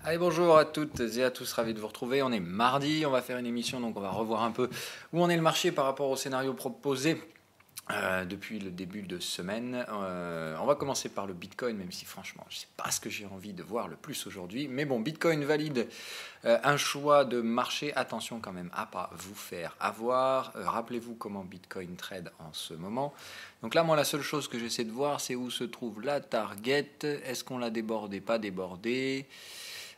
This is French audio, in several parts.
Allez, bonjour à toutes et à tous, ravi de vous retrouver. On est mardi, on va faire une émission, donc on va revoir un peu où en est le marché par rapport au scénario proposé depuis le début de semaine. On va commencer par le Bitcoin, même si franchement, je ne sais pas ce que j'ai envie de voir le plus aujourd'hui. Mais bon, Bitcoin valide un choix de marché. Attention quand même à pas vous faire avoir. Rappelez-vous comment Bitcoin trade en ce moment. Donc là, moi, la seule chose que j'essaie de voir, c'est où se trouve la target. Est-ce qu'on l'a débordé, pas débordé?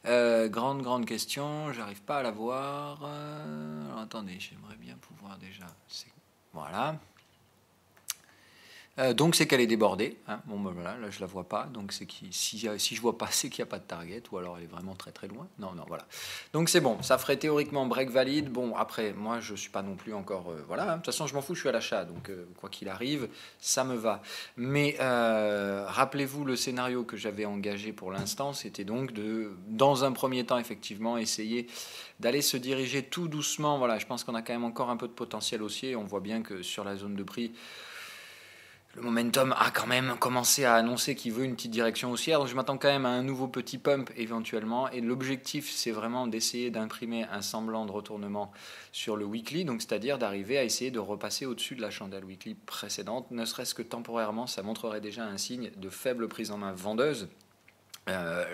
Grande question, j'arrive pas à la voir. Alors, attendez, j'aimerais bien pouvoir déjà. Voilà. Donc c'est qu'elle est débordée. Hein. Bon ben voilà, là je la vois pas. Donc c'est si je vois pas, c'est qu'il n'y a pas de target, ou alors elle est vraiment très très loin. Non, voilà. Donc c'est bon, ça ferait théoriquement break valide. Bon après, moi je suis pas non plus encore. Voilà, hein. De toute façon je m'en fous, je suis à l'achat. Donc quoi qu'il arrive, ça me va. Mais rappelez-vous le scénario que j'avais engagé pour l'instant, c'était donc de, dans un premier temps effectivement, essayer d'aller se diriger tout doucement. Voilà, je pense qu'on a quand même encore un peu de potentiel haussier. On voit bien que sur la zone de prix, le momentum a quand même commencé à annoncer qu'il veut une petite direction haussière, donc je m'attends quand même à un nouveau petit pump éventuellement. Et l'objectif, c'est vraiment d'essayer d'imprimer un semblant de retournement sur le weekly, donc c'est-à-dire d'arriver à essayer de repasser au-dessus de la chandelle weekly précédente, ne serait-ce que temporairement, ça montrerait déjà un signe de faible prise en main vendeuse.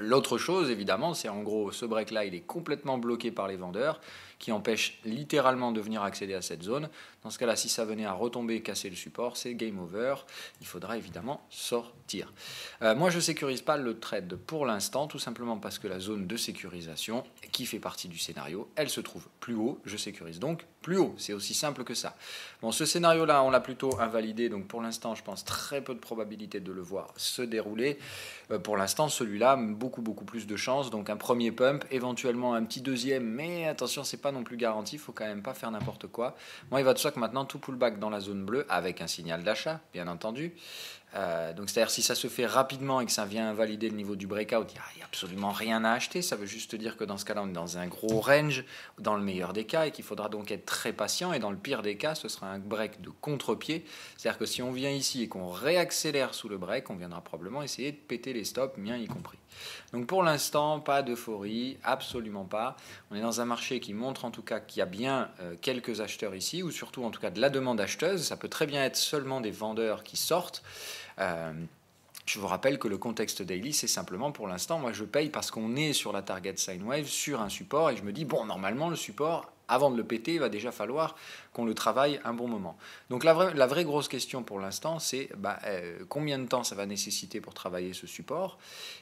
L'autre chose, évidemment, c'est en gros, ce break-là, il est complètement bloqué par les vendeurs, qui empêchent littéralement de venir accéder à cette zone. Dans ce cas-là, si ça venait à retomber, casser le support, c'est game over. Il faudra évidemment sortir. Moi, je ne sécurise pas le trade pour l'instant, tout simplement parce que la zone de sécurisation, qui fait partie du scénario, elle se trouve plus haut. Je sécurise donc plus haut. C'est aussi simple que ça. Bon, ce scénario-là, on l'a plutôt invalidé, donc pour l'instant, je pense très peu de probabilité de le voir se dérouler. Pour l'instant, celui-là, beaucoup plus de chances. Donc un premier pump, éventuellement un petit deuxième, mais attention, c'est pas non plus garanti, il faut quand même pas faire n'importe quoi. Moi, il va de soi que maintenant, tout pullback dans la zone bleue, avec un signal d'achat, bien entendu. Donc c'est-à-dire si ça se fait rapidement et que ça vient invalider le niveau du breakout, il n'y a absolument rien à acheter. Ça veut juste dire que dans ce cas-là, on est dans un gros range, dans le meilleur des cas, et qu'il faudra donc être très patient. Et dans le pire des cas, ce sera un break de contre-pied. C'est-à-dire que si on vient ici et qu'on réaccélère sous le break, on viendra probablement essayer de péter les stops, miens y compris. Donc pour l'instant, pas d'euphorie, absolument pas. On est dans un marché qui montre en tout cas qu'il y a bien quelques acheteurs ici, ou surtout en tout cas de la demande acheteuse. Ça peut très bien être seulement des vendeurs qui sortent. Je vous rappelle que le contexte daily, c'est simplement pour l'instant, moi je paye parce qu'on est sur la target sine wave, sur un support, et je me dis, bon, normalement le support, avant de le péter, il va déjà falloir qu'on le travaille un bon moment. Donc la vraie grosse question pour l'instant, c'est combien de temps ça va nécessiter pour travailler ce support,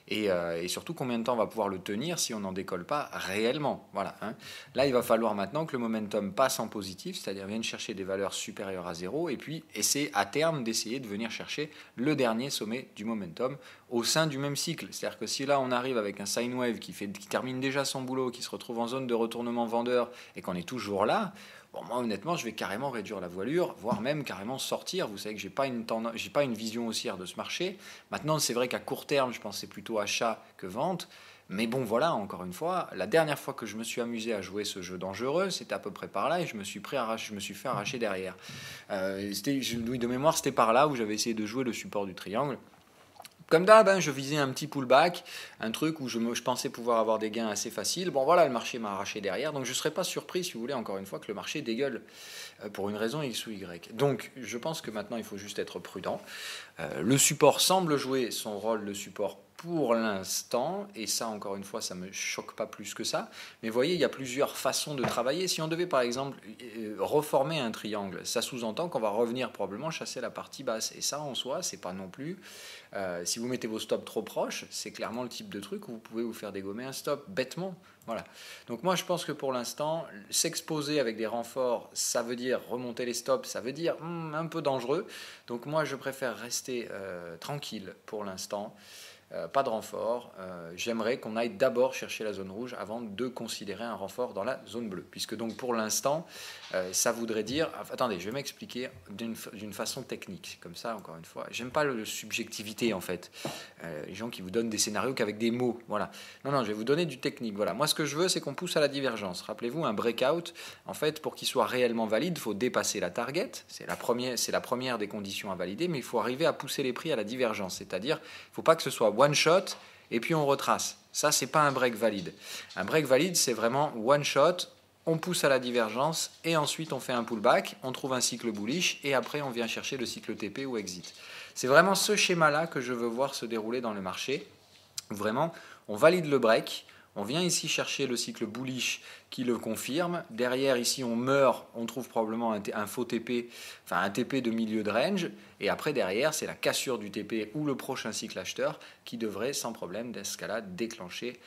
et surtout combien de temps on va pouvoir le tenir si on n'en décolle pas réellement. Voilà, hein. Là, il va falloir maintenant que le momentum passe en positif, c'est-à-dire vienne chercher des valeurs supérieures à zéro, et puis essayer à terme d'essayer de venir chercher le dernier sommet du momentum au sein du même cycle. C'est-à-dire que si là on arrive avec un sine wave qui termine déjà son boulot, qui se retrouve en zone de retournement vendeur, et qu'on est toujours là, bon, moi honnêtement je vais carrément réduire la voilure, voire même carrément sortir. Vous savez que j'ai pas une vision haussière de ce marché. Maintenant c'est vrai qu'à court terme je pense que c'est plutôt achat que vente. Mais bon, voilà, encore une fois, la dernière fois que je me suis amusé à jouer ce jeu dangereux, c'était à peu près par là, et je me suis fait arracher derrière. Oui, de mémoire, c'était par là où j'avais essayé de jouer le support du triangle. Comme d'hab, je visais un petit pullback, un truc où je pensais pouvoir avoir des gains assez faciles. Bon voilà, le marché m'a arraché derrière, donc je ne serais pas surpris, si vous voulez, encore une fois, que le marché dégueule pour une raison X ou Y. Donc je pense que maintenant il faut juste être prudent. Le support semble jouer son rôle de support pour l'instant, et ça encore une fois ça me choque pas plus que ça, mais vous voyez il y a plusieurs façons de travailler. Si on devait par exemple reformer un triangle, ça sous-entend qu'on va revenir probablement chasser la partie basse, et ça en soi c'est pas non plus si vous mettez vos stops trop proches, c'est clairement le type de truc où vous pouvez vous faire dégommer un stop bêtement. Voilà. Donc moi je pense que pour l'instant, s'exposer avec des renforts, ça veut dire remonter les stops, ça veut dire un peu dangereux. Donc moi je préfère rester tranquille pour l'instant. Pas de renfort. J'aimerais qu'on aille d'abord chercher la zone rouge avant de considérer un renfort dans la zone bleue. Puisque donc pour l'instant, ça voudrait dire... Attendez, je vais m'expliquer d'une façon technique. Comme ça, encore une fois. J'aime pas la subjectivité, en fait. Les gens qui vous donnent des scénarios qu'avec des mots. Voilà. Non, je vais vous donner du technique. Voilà. Moi, ce que je veux, c'est qu'on pousse à la divergence. Rappelez-vous, un breakout, en fait, pour qu'il soit réellement valide, il faut dépasser la target. C'est la première des conditions à valider, mais il faut arriver à pousser les prix à la divergence. C'est-à-dire, il ne faut pas que ce soit one shot et puis on retrace. Ça, c'est pas un break valide. Un break valide, c'est vraiment one shot, on pousse à la divergence et ensuite on fait un pullback, on trouve un cycle bullish et après on vient chercher le cycle TP ou exit. C'est vraiment ce schéma-là que je veux voir se dérouler dans le marché. Vraiment, on valide le break, on vient ici chercher le cycle bullish qui le confirme. Derrière, ici, on meurt, on trouve probablement un faux TP, enfin un TP de milieu de range. Et après, derrière, c'est la cassure du TP ou le prochain cycle acheteur qui devrait, sans problème d'escalade, déclencher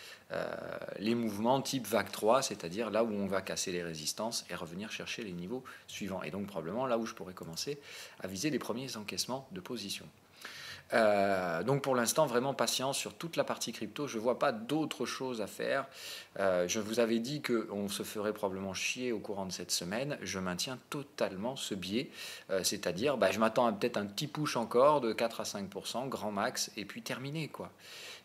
les mouvements type vague 3, c'est-à-dire là où on va casser les résistances et revenir chercher les niveaux suivants. Et donc, probablement là où je pourrais commencer à viser les premiers encaissements de position. Donc pour l'instant, vraiment patience sur toute la partie crypto. Je ne vois pas d'autre chose à faire. Je vous avais dit qu'on se ferait probablement chier au courant de cette semaine. Je maintiens totalement ce biais. C'est-à-dire, je m'attends à peut-être un petit push encore de 4 à 5%, grand max, et puis terminé, quoi.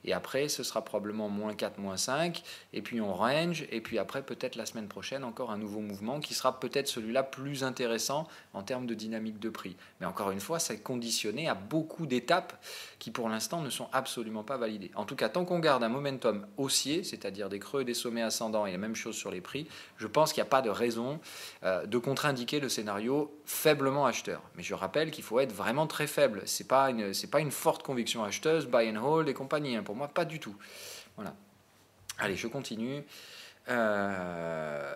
Et après, ce sera probablement moins 4, moins 5, et puis on range, et puis après, peut-être la semaine prochaine, encore un nouveau mouvement qui sera peut-être celui-là plus intéressant en termes de dynamique de prix. Mais encore une fois, c'est conditionné à beaucoup d'étapes qui, pour l'instant, ne sont absolument pas validées. En tout cas, tant qu'on garde un momentum haussier, c'est-à-dire des creux, des sommets ascendants et la même chose sur les prix, je pense qu'il n'y a pas de raison de contre-indiquer le scénario faiblement acheteur. Mais je rappelle qu'il faut être vraiment très faible. C'est pas une forte conviction acheteuse, buy and hold et compagnie. Pour moi, pas du tout. Voilà. Allez, je continue. Alors,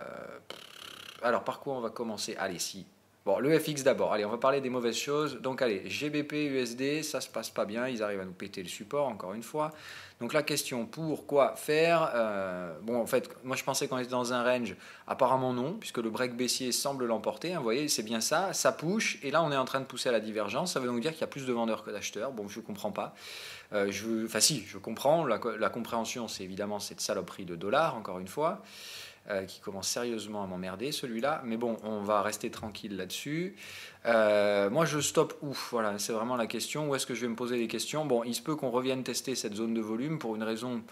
par quoi on va commencer? Allez, si. Bon, le FX d'abord. Allez, on va parler des mauvaises choses. Donc, allez, GBP, USD, ça se passe pas bien. Ils arrivent à nous péter le support, encore une fois. Donc, la question, pourquoi faire bon, en fait, moi, je pensais qu'on était dans un range. Apparemment, non, puisque le break baissier semble l'emporter. Hein, vous voyez, c'est bien ça. Ça push. Et là, on est en train de pousser à la divergence. Ça veut donc dire qu'il y a plus de vendeurs que d'acheteurs. Bon, je ne comprends pas. Je comprends. La compréhension, c'est évidemment cette saloperie de dollars, encore une fois. Qui commence sérieusement à m'emmerder, celui-là. Mais bon, on va rester tranquille là-dessus. Moi, je stoppe où? Voilà, c'est vraiment la question. Où est-ce que je vais me poser des questions? Bon, il se peut qu'on revienne tester cette zone de volume pour une raison,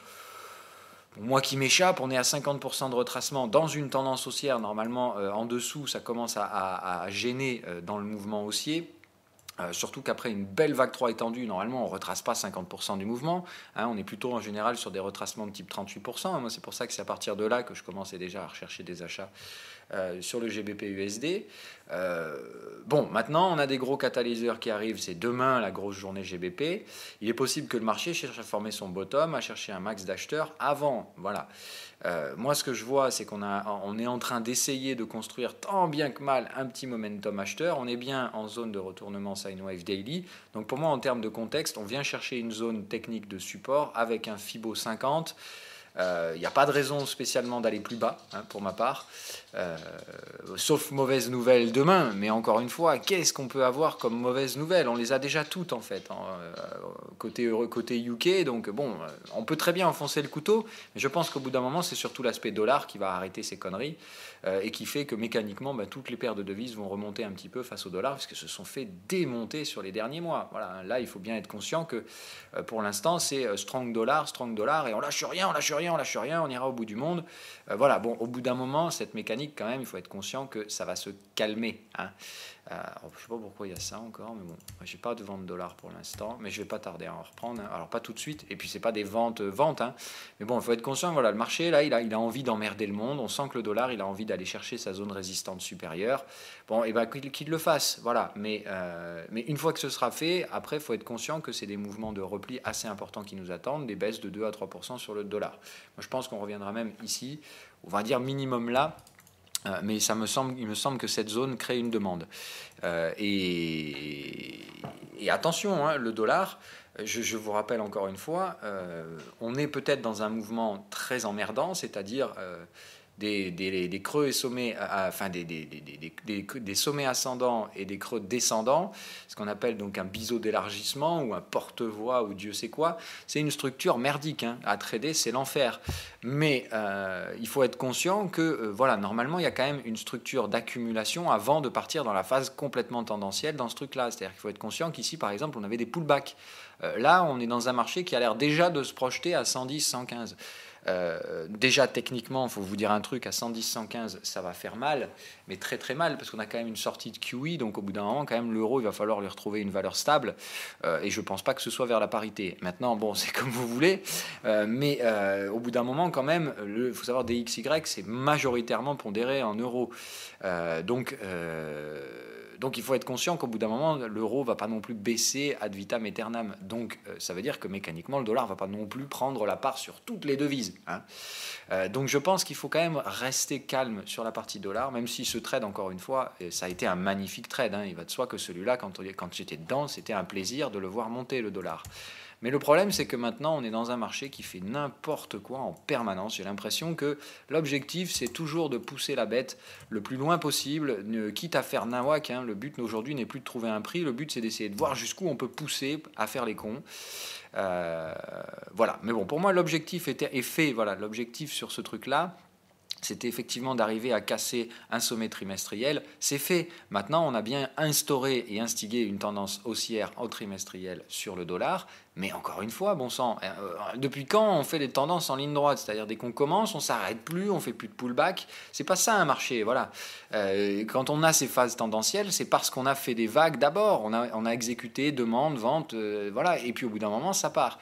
pour moi, qui m'échappe. On est à 50% de retracement dans une tendance haussière. Normalement, en dessous, ça commence à gêner dans le mouvement haussier. Surtout qu'après une belle vague 3 étendue, normalement on ne retrace pas 50% du mouvement, hein, on est plutôt en général sur des retracements de type 38%, moi c'est pour ça que c'est à partir de là que je commençais déjà à rechercher des achats sur le GBP USD. Bon, maintenant on a des gros catalyseurs qui arrivent, c'est demain la grosse journée GBP, il est possible que le marché cherche à former son bottom, à chercher un max d'acheteurs avant, voilà. Moi, ce que je vois, c'est on est en train d'essayer de construire tant bien que mal un petit momentum acheteur. On est bien en zone de retournement sine wave daily. Donc pour moi, en termes de contexte, on vient chercher une zone technique de support avec un Fibo 50. Il n'y a pas de raison spécialement d'aller plus bas, hein, pour ma part, sauf mauvaise nouvelle demain. Mais encore une fois, qu'est-ce qu'on peut avoir comme mauvaise nouvelle? On les a déjà toutes en fait, côté UK. Donc bon, on peut très bien enfoncer le couteau, mais je pense qu'au bout d'un moment, c'est surtout l'aspect dollar qui va arrêter ces conneries et qui fait que mécaniquement, toutes les paires de devises vont remonter un petit peu face au dollar, puisque se sont fait démonter sur les derniers mois. Voilà, là, il faut bien être conscient que pour l'instant, c'est strong dollar, et on lâche rien, on ira au bout du monde. Voilà, bon, au bout d'un moment, cette mécanique, quand même, il faut être conscient que ça va se calmer. Hein. Je ne sais pas pourquoi il y a ça encore, mais bon, j'ai pas de vente de dollars pour l'instant, mais je vais pas tarder à en reprendre. Hein. Alors pas tout de suite, et puis c'est pas des ventes, hein. Mais bon, il faut être conscient. Voilà, le marché là, il a envie d'emmerder le monde. On sent que le dollar, il a envie d'aller chercher sa zone résistante supérieure. Bon, et qu'il le fasse, voilà. Mais une fois que ce sera fait, après, il faut être conscient que c'est des mouvements de repli assez importants qui nous attendent, des baisses de 2 à 3% sur le dollar. Moi, je pense qu'on reviendra même ici, on va dire minimum là. Mais il me semble que cette zone crée une demande. Et attention, hein, le dollar, je vous rappelle encore une fois, on est peut-être dans un mouvement très emmerdant, c'est-à-dire des creux et sommets, enfin des sommets ascendants et des creux descendants, ce qu'on appelle donc un biseau d'élargissement ou un porte-voix ou Dieu sait quoi. C'est une structure merdique, hein. À trader, c'est l'enfer. Mais il faut être conscient que voilà, normalement, il y a quand même une structure d'accumulation avant de partir dans la phase complètement tendancielle dans ce truc-là. C'est-à-dire qu'il faut être conscient qu'ici, par exemple, on avait des pullbacks. Là, on est dans un marché qui a l'air déjà de se projeter à 110, 115. Déjà, techniquement, il faut vous dire un truc, à 110, 115, ça va faire mal, mais très très mal, parce qu'on a quand même une sortie de QE, donc au bout d'un moment, quand même, l'euro, il va falloir lui retrouver une valeur stable, et je ne pense pas que ce soit vers la parité. Maintenant, bon, c'est comme vous voulez, mais au bout d'un moment, quand même, il faut savoir, DXY, c'est majoritairement pondéré en euros. Donc il faut être conscient qu'au bout d'un moment, l'euro va pas non plus baisser ad vitam aeternam. Donc ça veut dire que mécaniquement, le dollar va pas non plus prendre la part sur toutes les devises. Donc je pense qu'il faut quand même rester calme sur la partie dollar, même si ce trade, encore une fois, ça a été un magnifique trade. Il va de soi que celui-là, quand j'étais dedans, c'était un plaisir de le voir monter, le dollar. Mais le problème, c'est que maintenant, on est dans un marché qui fait n'importe quoi en permanence. J'ai l'impression que l'objectif, c'est toujours de pousser la bête le plus loin possible, quitte à faire nawak. Le but aujourd'hui n'est plus de trouver un prix, le but c'est d'essayer de voir jusqu'où on peut pousser à faire les cons. Voilà. Mais bon, pour moi, l'objectif est fait. Voilà, l'objectif sur ce truc-là, c'était effectivement d'arriver à casser un sommet trimestriel. C'est fait. Maintenant, on a bien instauré et instigué une tendance haussière au trimestriel sur le dollar. Mais encore une fois, bon sang, depuis quand on fait des tendances en ligne droite? C'est-à-dire dès qu'on commence, on s'arrête plus, on fait plus de pullback. C'est pas ça un marché, voilà. Quand on a ces phases tendancielles, c'est parce qu'on a fait des vagues d'abord. On a exécuté demande, vente, voilà. Et puis au bout d'un moment, ça part.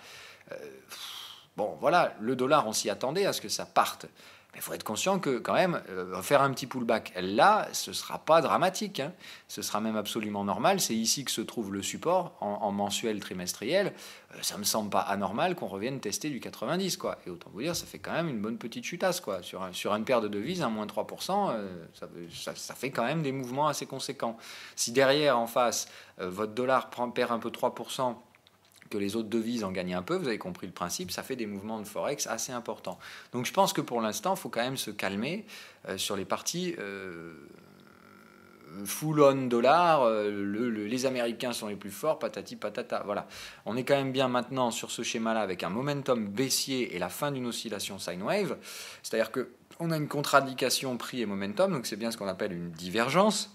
Bon, voilà, le dollar, on s'y attendait à ce que ça parte. Mais il faut être conscient que quand même, faire un petit pullback là, ce ne sera pas dramatique. Ce sera même absolument normal. C'est ici que se trouve le support en mensuel, trimestriel. Ça ne me semble pas anormal qu'on revienne tester du 90. Quoi. Et autant vous dire, ça fait quand même une bonne petite chutasse. Quoi. Sur une paire de devises, un moins 3%, ça fait quand même des mouvements assez conséquents. Si derrière, en face, votre dollar perd un peu 3%, que les autres devises en gagnent un peu, vous avez compris le principe, ça fait des mouvements de forex assez importants. Donc je pense que pour l'instant, il faut quand même se calmer sur les parties full on dollar, les Américains sont les plus forts, patati patata. Voilà, on est quand même bien maintenant sur ce schéma-là avec un momentum baissier et la fin d'une oscillation sine wave, c'est-à-dire que on a une contre-indication prix et momentum, donc c'est bien ce qu'on appelle une divergence.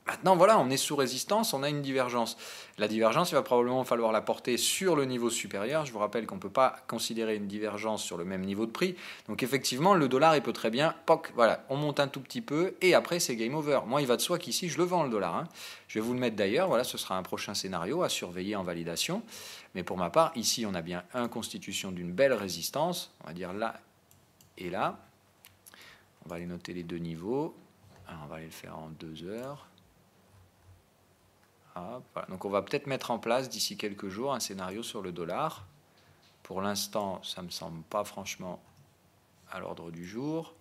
Maintenant, voilà, on est sous résistance, on a une divergence. La divergence, il va probablement falloir la porter sur le niveau supérieur. Je vous rappelle qu'on ne peut pas considérer une divergence sur le même niveau de prix. Donc effectivement, le dollar, il peut très bien, poc, voilà, on monte un tout petit peu et après, c'est game over. Moi, il va de soi qu'ici, je le vends, le dollar. Je vais vous le mettre d'ailleurs, voilà, ce sera un prochain scénario à surveiller en validation. Mais pour ma part, ici, on a bien une constitution d'une belle résistance, on va dire là et là. On va aller noter les deux niveaux. Alors, on va aller le faire en 2 heures. Voilà. Donc on va peut-être mettre en place d'ici quelques jours un scénario sur le dollar. Pour l'instant, ça ne me semble pas franchement à l'ordre du jour.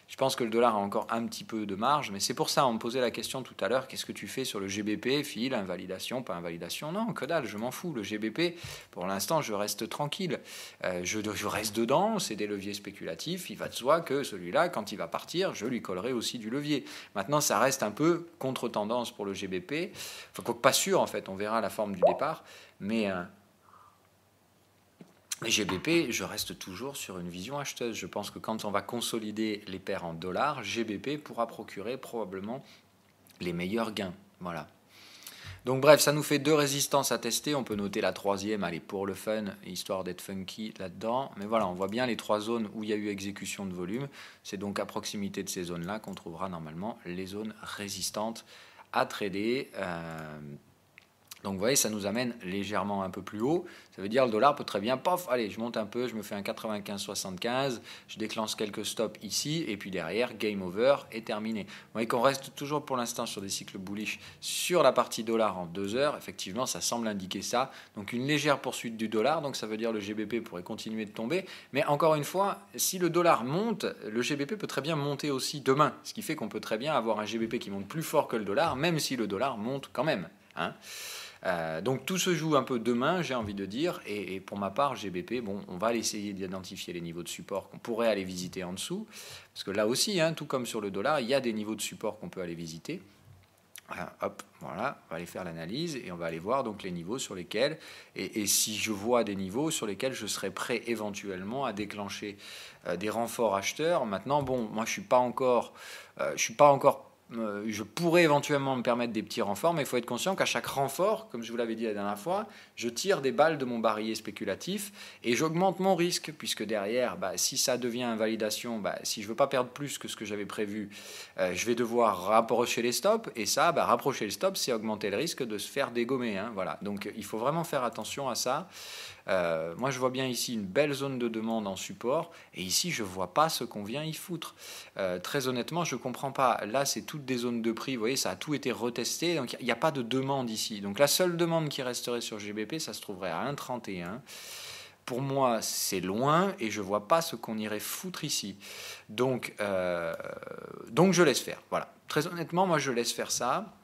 Je pense que le dollar a encore un petit peu de marge, mais c'est pour ça, on me posait la question tout à l'heure, qu'est-ce que tu fais sur le GBP, Phil, invalidation, pas invalidation? Non, que dalle, je m'en fous. Le GBP, pour l'instant, je reste tranquille. Je reste dedans, c'est des leviers spéculatifs. Il va de soi que celui-là, quand il va partir, je lui collerai aussi du levier. Maintenant, ça reste un peu contre-tendance pour le GBP. Enfin, quoique pas sûr, en fait, on verra la forme du départ, mais... Les GBP, je reste toujours sur une vision acheteuse. Je pense que quand on va consolider les paires en dollars, GBP pourra procurer probablement les meilleurs gains. Voilà. Donc bref, ça nous fait 2 résistances à tester. On peut noter la troisième, allez, pour le fun, histoire d'être funky là-dedans. Mais voilà, on voit bien les 3 zones où il y a eu exécution de volume. C'est donc à proximité de ces zones-là qu'on trouvera normalement les zones résistantes à trader. Donc vous voyez, ça nous amène légèrement un peu plus haut. Ça veut dire le dollar peut très bien, pof, allez, je monte un peu, je me fais un 95-75, je déclenche quelques stops ici, et puis derrière, game over est terminé. Vous voyez qu'on reste toujours pour l'instant sur des cycles bullish sur la partie dollar en 2 heures. Effectivement, ça semble indiquer ça. Donc une légère poursuite du dollar, donc ça veut dire le GBP pourrait continuer de tomber. Mais encore une fois, si le dollar monte, le GBP peut très bien monter aussi demain. Ce qui fait qu'on peut très bien avoir un GBP qui monte plus fort que le dollar, même si le dollar monte quand même. Donc tout se joue un peu demain, j'ai envie de dire, et pour ma part, GBP, bon, on va essayer d'identifier les niveaux de support qu'on pourrait aller visiter en dessous, parce que là aussi, tout comme sur le dollar, il y a des niveaux de support qu'on peut aller visiter. Hop, voilà, on va aller faire l'analyse et on va aller voir donc les niveaux sur lesquels, et si je vois des niveaux sur lesquels je serais prêt éventuellement à déclencher des renforts acheteurs. Maintenant, bon, moi je suis pas encore je pourrais éventuellement me permettre des petits renforts, mais il faut être conscient qu'à chaque renfort, comme je vous l'avais dit la dernière fois, je tire des balles de mon barillet spéculatif et j'augmente mon risque, puisque derrière, si ça devient invalidation, si je ne veux pas perdre plus que ce que j'avais prévu, je vais devoir rapprocher les stops, et ça, rapprocher les stops, c'est augmenter le risque de se faire dégommer. Hein, voilà. Donc il faut vraiment faire attention à ça. Moi, je vois bien ici une belle zone de demande en support, et ici, je ne vois pas ce qu'on vient y foutre. Très honnêtement, je ne comprends pas. Là, c'est toutes des zones de prix, vous voyez, ça a tout été retesté, donc il n'y a pas de demande ici. Donc la seule demande qui resterait sur GBP, ça se trouverait à 1,31. Pour moi, c'est loin, et je ne vois pas ce qu'on irait foutre ici. Donc je laisse faire. Voilà. Très honnêtement, moi, je laisse faire ça.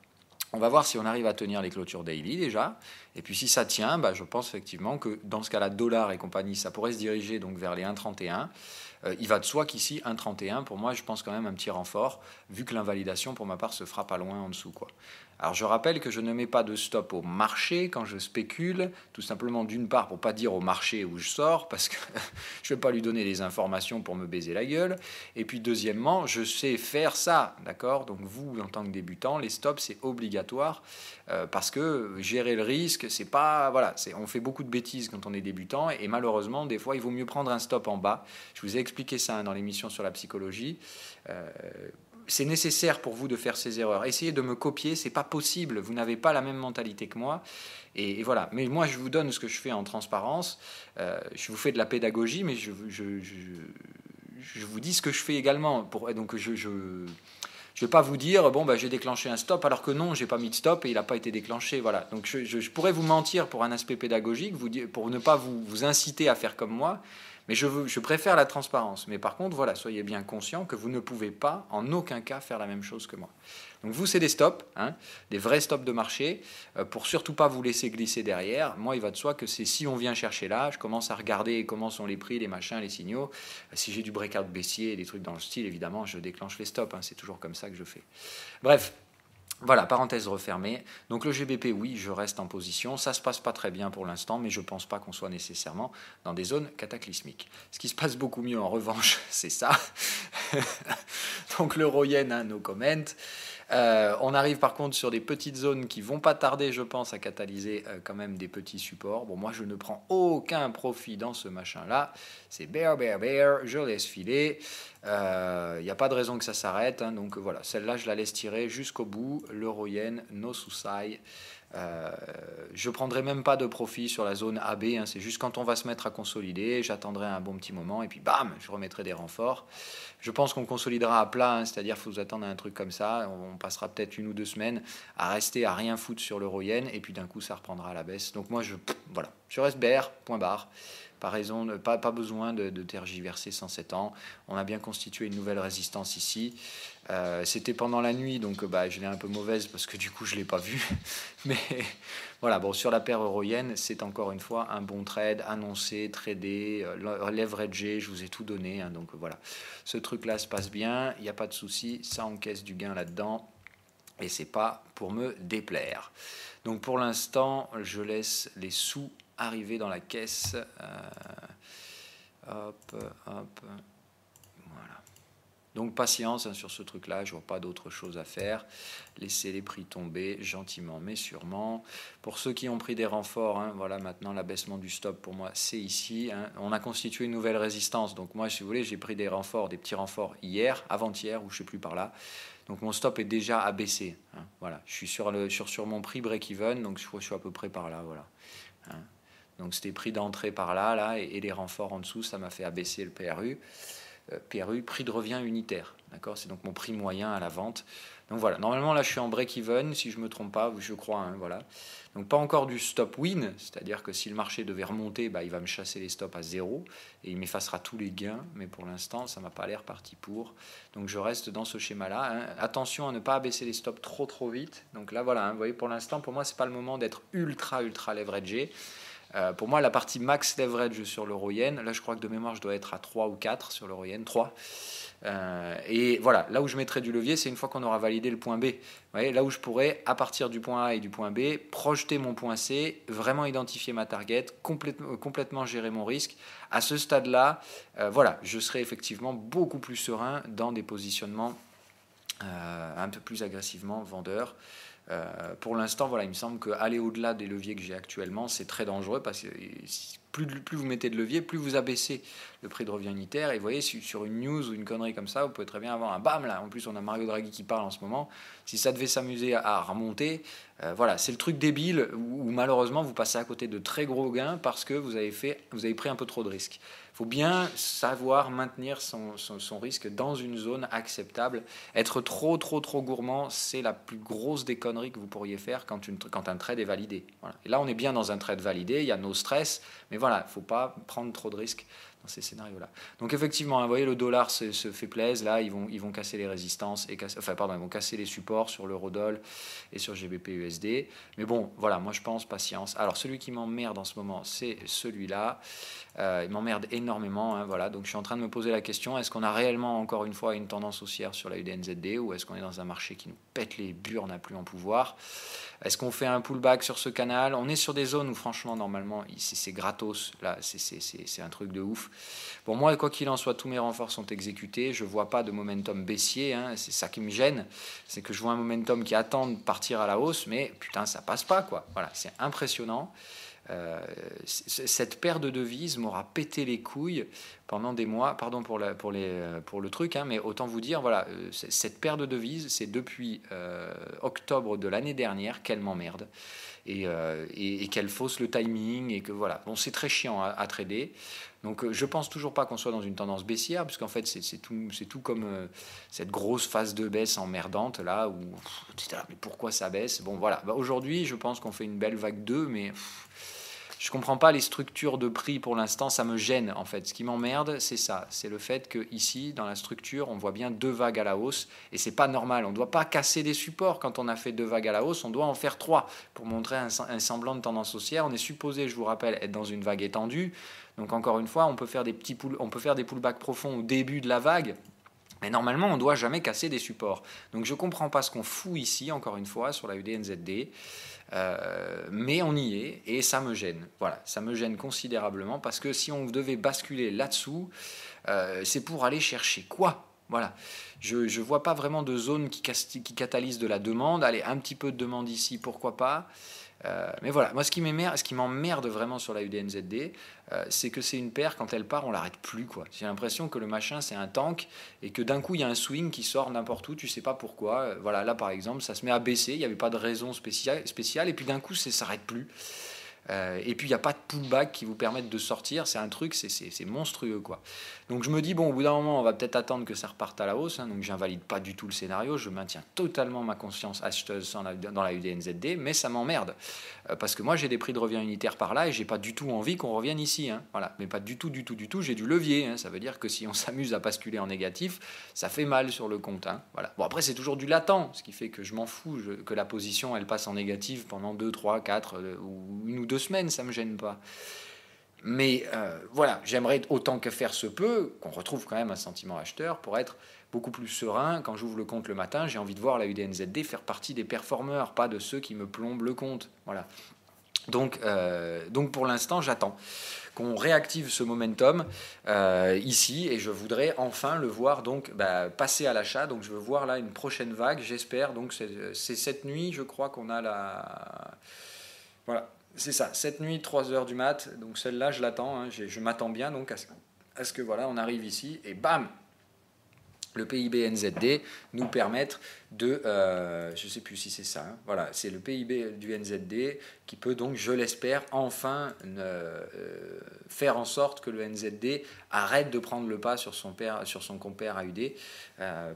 On va voir si on arrive à tenir les clôtures daily déjà. Et puis si ça tient, je pense effectivement que dans ce cas-là, dollar et compagnie, ça pourrait se diriger donc vers les 1,31. Il va de soi qu'ici, 1,31, pour moi, je pense quand même un petit renfort, vu que l'invalidation, pour ma part, se fera pas loin en dessous, quoi. Alors je rappelle que je ne mets pas de stop au marché quand je spécule, tout simplement d'une part pour pas dire au marché où je sors, parce que je ne vais pas lui donner les informations pour me baiser la gueule, et puis deuxièmement, je sais faire ça, d'accord? Donc vous, en tant que débutant, les stops, c'est obligatoire, parce que gérer le risque, c'est pas... Voilà, on fait beaucoup de bêtises quand on est débutant, et malheureusement, des fois, il vaut mieux prendre un stop en bas. Je vous ai expliqué ça dans l'émission sur la psychologie. C'est nécessaire pour vous de faire ces erreurs. Essayez de me copier, c'est pas possible. Vous n'avez pas la même mentalité que moi. Et voilà. Mais moi, je vous donne ce que je fais en transparence. Je vous fais de la pédagogie, mais je vous dis ce que je fais également. Donc je ne vais pas vous dire j'ai déclenché un stop alors que non, j'ai pas mis de stop et il n'a pas été déclenché. Voilà. Donc je pourrais vous mentir pour un aspect pédagogique, pour ne pas vous inciter à faire comme moi. Mais je préfère la transparence. Mais par contre, voilà, soyez bien conscient que vous ne pouvez pas en aucun cas faire la même chose que moi. Donc vous, c'est des stops, hein, des vrais stops de marché, pour surtout pas vous laisser glisser derrière. Moi, il va de soi que c'est si on vient chercher là, je commence à regarder comment sont les prix, les machins, les signaux. Si j'ai du breakout baissier et des trucs dans le style, évidemment, je déclenche les stops. Hein, c'est toujours comme ça que je fais. Bref. Voilà, parenthèse refermée. Donc le GBP, oui, je reste en position. Ça ne se passe pas très bien pour l'instant, mais je ne pense pas qu'on soit nécessairement dans des zones cataclysmiques. Ce qui se passe beaucoup mieux, en revanche, c'est ça. Donc l'euro-yen, no comment. On arrive par contre sur des petites zones qui vont pas tarder, je pense, à catalyser quand même des petits supports. Bon, moi, je ne prends aucun profit dans ce machin-là. C'est bear, je laisse filer. Il n'y a pas de raison que ça s'arrête. Hein, donc voilà, celle-là, je la laisse tirer jusqu'au bout. L'euro-yen, no souci. Je prendrai même pas de profit sur la zone AB. Hein, c'est juste quand on va se mettre à consolider, j'attendrai un bon petit moment et puis bam, je remettrai des renforts. Je pense qu'on consolidera à plat, hein, c'est-à-dire qu'il faut vous attendre à un truc comme ça. On passera peut-être 1 ou 2 semaines à rester à rien foutre sur l'euro-yen et puis d'un coup ça reprendra à la baisse. Donc moi je reste BR, point barre. Pas besoin de tergiverser 107 ans. On a bien constitué une nouvelle résistance ici. C'était pendant la nuit, donc je l'ai un peu mauvaise parce que du coup je ne l'ai pas vue. Mais voilà, bon, sur la paire euro-yen, c'est encore une fois un bon trade, annoncé, tradé, leveragé, je vous ai tout donné. Hein, donc voilà, ce truc-là se passe bien, il n'y a pas de souci, ça encaisse du gain là-dedans. Et c'est pas pour me déplaire. Donc pour l'instant, je laisse les sous arriver dans la caisse. Hop. Voilà. Donc patience sur ce truc-là, je vois pas d'autre chose à faire. Laissez les prix tomber gentiment mais sûrement. Pour ceux qui ont pris des renforts, hein, voilà, maintenant l'abaissement du stop pour moi c'est ici. Hein. On a constitué une nouvelle résistance. Donc moi, si vous voulez, j'ai pris des petits renforts hier, avant-hier, ou je sais plus par là. Donc mon stop est déjà abaissé. Hein. Voilà, je suis sur mon prix break-even, donc je suis à peu près par là. Voilà. Hein. Donc c'était prix d'entrée par là, et les renforts en dessous, ça m'a fait abaisser le PRU. PRU, prix de revient unitaire. D'accord, c'est donc mon prix moyen à la vente. Donc voilà, normalement là je suis en break-even, si je ne me trompe pas, je crois. Hein, voilà. Donc pas encore du stop-win, c'est-à-dire que si le marché devait remonter, il va me chasser les stops à 0 et il m'effacera tous les gains. Mais pour l'instant, ça ne m'a pas l'air parti pour. Donc je reste dans ce schéma-là. Hein. Attention à ne pas abaisser les stops trop vite. Donc là voilà, hein, vous voyez, pour l'instant, pour moi, ce n'est pas le moment d'être ultra leveragé. Pour moi, la partie max leverage sur l'euro-yen, là je crois que de mémoire je dois être à 3 ou 4 sur l'euro-yen, 3. Et voilà, là où je mettrai du levier, c'est une fois qu'on aura validé le point B. Vous voyez, là où je pourrais, à partir du point A et du point B, projeter mon point C, vraiment identifier ma target, complètement gérer mon risque. À ce stade-là, voilà, je serai effectivement beaucoup plus serein dans des positionnements un peu plus agressivement vendeur. Pour l'instant, voilà, il me semble qu'aller au-delà des leviers que j'ai actuellement, c'est très dangereux parce que plus vous mettez de levier, plus vous abaissez le prix de revient unitaire. Et vous voyez, sur une news ou une connerie comme ça, vous pouvez très bien avoir un bam là. En plus, on a Mario Draghi qui parle en ce moment. Si ça devait s'amuser à remonter, voilà, c'est le truc débile où malheureusement vous passez à côté de très gros gains parce que vous avez pris un peu trop de risques. Il faut bien savoir maintenir son risque dans une zone acceptable. Être trop gourmand, c'est la plus grosse des conneries que vous pourriez faire quand un trade est validé. Voilà. Et là, on est bien dans un trade validé, il y a no stress, mais voilà, il ne faut pas prendre trop de risques dans ces scénarios-là. Donc effectivement, vous voyez, le dollar se fait plaisir. Là, ils vont casser les résistances, ils vont casser les supports sur l'eurodoll et sur GBP USD. Mais bon, voilà, moi je pense patience. Alors celui qui m'emmerde en ce moment, c'est celui-là. Il m'emmerde énormément. Hein, voilà. Donc je suis en train de me poser la question, est-ce qu'on a réellement encore une fois une tendance haussière sur la UDNZD ou est-ce qu'on est dans un marché qui nous pète les burnes à plus en pouvoir? Est-ce qu'on fait un pullback sur ce canal? On est sur des zones où franchement normalement c'est gratos. Là c'est un truc de ouf. Pour moi, quoi qu'il en soit, tous mes renforts sont exécutés. Je ne vois pas de momentum baissier. Hein. C'est ça qui me gêne. C'est que je vois un momentum qui attend de partir à la hausse, mais putain, ça passe pas, quoi. Voilà, c'est impressionnant. Cette paire de devises m'aura pété les couilles pendant des mois. Pardon pour le truc, hein, mais autant vous dire, voilà, cette paire de devises, c'est depuis octobre de l'année dernière qu'elle m'emmerde. Et qu'elle fausse le timing et que voilà. Bon, c'est très chiant à trader. Donc je pense toujours pas qu'on soit dans une tendance baissière, puisqu'en fait c'est tout comme cette grosse phase de baisse emmerdante là où mais pourquoi ça baisse? Bon voilà, aujourd'hui je pense qu'on fait une belle vague 2, mais je comprends pas les structures de prix pour l'instant, ça me gêne en fait. Ce qui m'emmerde, c'est ça, c'est le fait que ici dans la structure, on voit bien 2 vagues à la hausse et c'est pas normal. On ne doit pas casser des supports quand on a fait 2 vagues à la hausse, on doit en faire 3 pour montrer un semblant de tendance haussière. On est supposé, je vous rappelle, être dans une vague étendue. Donc encore une fois, on peut faire des pullbacks profonds au début de la vague. Mais normalement, on ne doit jamais casser des supports. Donc je ne comprends pas ce qu'on fout ici, encore une fois, sur la UDNZD. Mais on y est et ça me gêne. Voilà, ça me gêne considérablement parce que si on devait basculer là-dessous, c'est pour aller chercher quoi? Voilà, je ne vois pas vraiment de zone qui catalyse de la demande. Allez, un petit peu de demande ici, pourquoi pas. Mais voilà, moi ce qui m'emmerde vraiment sur la UDNZD, c'est que c'est une paire, quand elle part, on l'arrête plus, quoi. J'ai l'impression que le machin c'est un tank et que d'un coup il y a un swing qui sort n'importe où, tu sais pas pourquoi. Voilà, là par exemple, ça se met à baisser, il n'y avait pas de raison spéciale, et puis d'un coup ça s'arrête plus. Et puis il n'y a pas de pullback qui vous permette de sortir, c'est un truc, c'est monstrueux, quoi. Donc je me dis, bon, au bout d'un moment, on va peut-être attendre que ça reparte à la hausse, hein, donc j'invalide pas du tout le scénario, je maintiens totalement ma conscience acheteuse dans la UDNZD, mais ça m'emmerde, parce que moi j'ai des prix de revient unitaire par là, et j'ai pas du tout envie qu'on revienne ici, hein, voilà, mais pas du tout, j'ai du levier, hein, ça veut dire que si on s'amuse à basculer en négatif, ça fait mal sur le compte, hein, voilà. Bon, après c'est toujours du latent, ce qui fait que je m'en fous, que la position elle passe en négatif pendant 2, 3, 4 ou 1 ou 2 semaines, ça me gêne pas. Mais voilà, j'aimerais autant que faire se peut qu'on retrouve quand même un sentiment acheteur pour être beaucoup plus serein. Quand j'ouvre le compte le matin, j'ai envie de voir la UDNZD faire partie des performeurs, pas de ceux qui me plombent le compte. Voilà. Donc pour l'instant, j'attends qu'on réactive ce momentum ici et je voudrais enfin le voir donc passer à l'achat. Donc je veux voir là une prochaine vague, j'espère. Donc c'est cette nuit, je crois qu'on a la... Voilà. C'est ça, cette nuit, 3h du mat, donc celle-là, je l'attends, hein, je m'attends bien donc à ce que voilà, on arrive ici, et bam, le PIB NZD nous permette de, je ne sais plus si c'est ça, hein, voilà, c'est le PIB du NZD qui peut donc, je l'espère, enfin faire en sorte que le NZD arrête de prendre le pas sur son compère AUD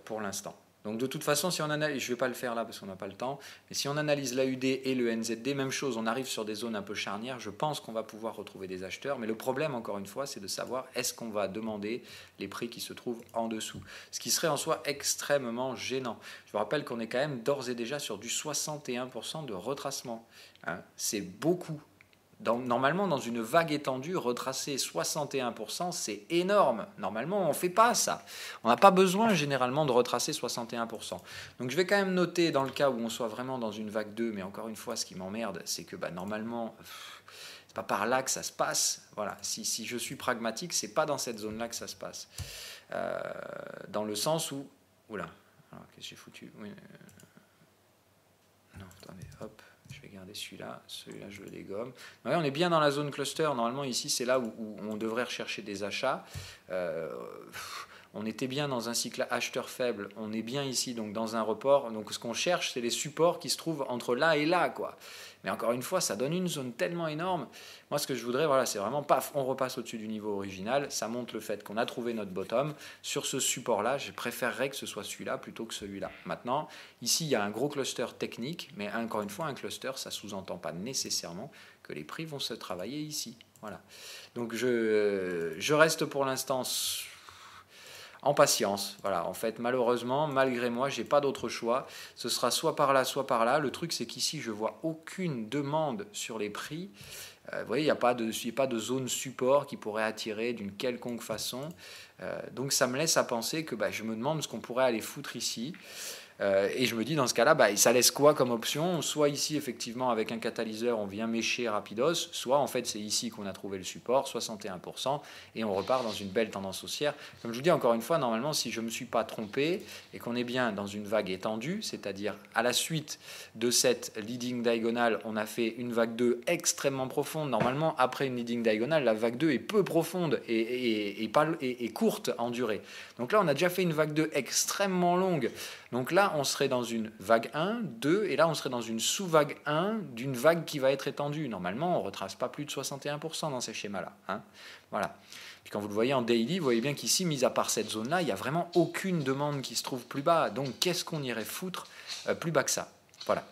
pour l'instant. Donc de toute façon, si on analyse, je ne vais pas le faire là parce qu'on n'a pas le temps, mais si on analyse l'AUD et le NZD, même chose, on arrive sur des zones un peu charnières, je pense qu'on va pouvoir retrouver des acheteurs, mais le problème, encore une fois, c'est de savoir est-ce qu'on va demander les prix qui se trouvent en dessous, ce qui serait en soi extrêmement gênant. Je vous rappelle qu'on est quand même d'ores et déjà sur du 61% de retracement, hein. C'est beaucoup. Normalement, dans une vague étendue, retracer 61%, c'est énorme. Normalement, on ne fait pas ça. On n'a pas besoin généralement de retracer 61%. Donc je vais quand même noter dans le cas où on soit vraiment dans une vague 2, mais encore une fois, ce qui m'emmerde, c'est que normalement, c'est pas par là que ça se passe. Voilà. Si je suis pragmatique, c'est pas dans cette zone-là que ça se passe. Dans le sens où... Oula. Okay. qu'est-ce que j'ai foutu? Oui, non, attendez, hop, je vais garder celui-là je le dégomme. Ouais, on est bien dans la zone cluster, normalement ici c'est là où on devrait rechercher des achats. On était bien dans un cycle acheteur faible, on est bien ici donc dans un report, donc ce qu'on cherche c'est les supports qui se trouvent entre là et là, quoi. Mais encore une fois, ça donne une zone tellement énorme. Moi, ce que je voudrais, voilà, c'est vraiment, paf, on repasse au-dessus du niveau original. Ça montre le fait qu'on a trouvé notre bottom. Sur ce support-là, je préférerais que ce soit celui-là plutôt que celui-là. Maintenant, ici, il y a un gros cluster technique, mais encore une fois, un cluster, ça ne sous-entend pas nécessairement que les prix vont se travailler ici. Voilà. Donc, je reste pour l'instant en patience. Voilà, en fait, malheureusement, malgré moi, j'ai pas d'autre choix. Ce sera soit par là, soit par là. Le truc, c'est qu'ici, je vois aucune demande sur les prix. Vous voyez, il n'y a pas de zone support qui pourrait attirer d'une quelconque façon. Donc, ça me laisse à penser que je me demande ce qu'on pourrait aller foutre ici. Et je me dis, dans ce cas-là, ça laisse quoi comme option? Soit ici, effectivement, avec un catalyseur, on vient mécher rapidos, soit en fait, c'est ici qu'on a trouvé le support, 61%, et on repart dans une belle tendance haussière. Comme je vous dis, encore une fois, normalement, si je ne me suis pas trompé et qu'on est bien dans une vague étendue, c'est-à-dire à la suite de cette leading diagonale, on a fait une vague 2 extrêmement profonde. Normalement, après une leading diagonale, la vague 2 est peu profonde et courte en durée. Donc là, on a déjà fait une vague 2 extrêmement longue. Donc là, on serait dans une vague 1, 2, et là, on serait dans une sous-vague 1 d'une vague qui va être étendue. Normalement, on ne retrace pas plus de 61% dans ces schémas-là. Hein. Voilà. Puis quand vous le voyez en daily, vous voyez bien qu'ici, mis à part cette zone-là, il n'y a vraiment aucune demande qui se trouve plus bas. Donc, qu'est-ce qu'on irait foutre plus bas que ça? Voilà.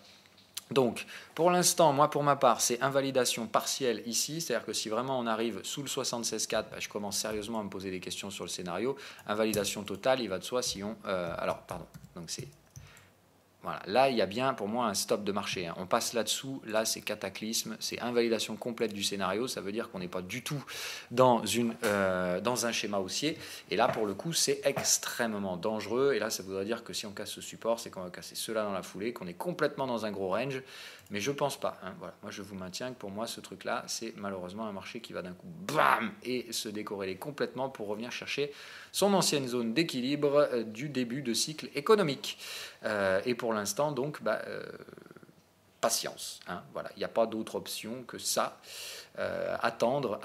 Donc, pour l'instant, moi, pour ma part, c'est invalidation partielle ici. C'est-à-dire que si vraiment on arrive sous le 76,4, je commence sérieusement à me poser des questions sur le scénario. Invalidation totale, il va de soi si on... donc c'est... Voilà, là, il y a bien pour moi un stop de marché. Hein. On passe là-dessous, là, c'est cataclysme, c'est invalidation complète du scénario. Ça veut dire qu'on n'est pas du tout dans un schéma haussier. Et là, pour le coup, c'est extrêmement dangereux. Et là, ça voudrait dire que si on casse ce support, c'est qu'on va casser cela dans la foulée, qu'on est complètement dans un gros range. Mais je ne pense pas. Hein. Voilà. Moi, je vous maintiens que pour moi, ce truc-là, c'est malheureusement un marché qui va d'un coup, bam, et se décorréler complètement pour revenir chercher son ancienne zone d'équilibre du début de cycle économique. Et pour l'instant, donc, patience. Hein, voilà, il n'y a pas d'autre option que ça. Attendre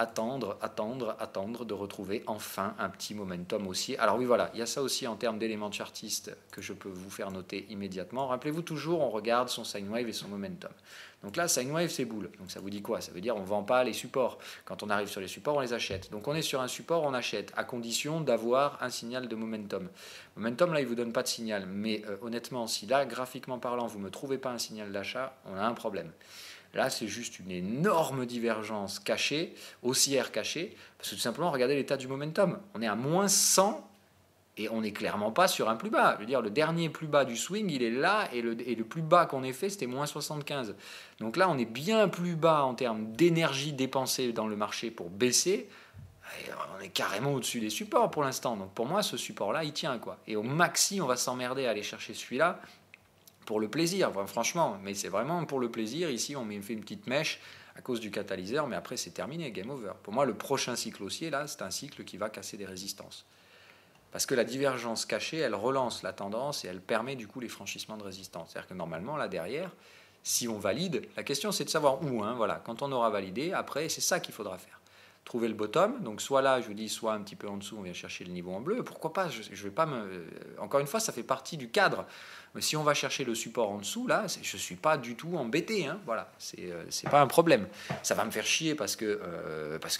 de retrouver enfin un petit momentum haussier. Alors oui, voilà, il y a ça aussi en termes d'éléments chartistes que je peux vous faire noter immédiatement. Rappelez-vous toujours, on regarde son sine wave et son momentum. Donc là, sine wave, c'est boule. Donc ça vous dit quoi? Ça veut dire on ne vend pas les supports. Quand on arrive sur les supports, on les achète. Donc on est sur un support, on achète, à condition d'avoir un signal de momentum. Momentum, là, il ne vous donne pas de signal. Mais honnêtement, si là, graphiquement parlant, vous ne me trouvez pas un signal d'achat, on a un problème. Là, c'est juste une énorme divergence cachée, haussière cachée, parce que tout simplement, regardez l'état du momentum. On est à moins 100 et on n'est clairement pas sur un plus bas. Je veux dire, le dernier plus bas du swing, il est là, et le plus bas qu'on ait fait, c'était moins 75. Donc là, on est bien plus bas en termes d'énergie dépensée dans le marché pour baisser. Et on est carrément au-dessus des supports pour l'instant. Donc pour moi, ce support-là, il tient, quoi. Et au maxi, on va s'emmerder à aller chercher celui-là. Pour le plaisir, enfin, franchement, mais c'est vraiment pour le plaisir. Ici, on fait une petite mèche à cause du catalyseur, mais après, c'est terminé, game over. Pour moi, le prochain cycle haussier, là, c'est un cycle qui va casser des résistances. Parce que la divergence cachée, elle relance la tendance et elle permet du coup les franchissements de résistance. C'est-à-dire que normalement, là derrière, si on valide, la question c'est de savoir où. Hein, voilà. Quand on aura validé, après, c'est ça qu'il faudra faire. Trouver le bottom, donc soit là, je vous dis, soit un petit peu en dessous, on vient chercher le niveau en bleu. Pourquoi pas? Je vais pas me... Encore une fois, ça fait partie du cadre. Mais si on va chercher le support en dessous, là, je ne suis pas du tout embêté. Hein, voilà, c'est pas un problème. Ça va me faire chier parce que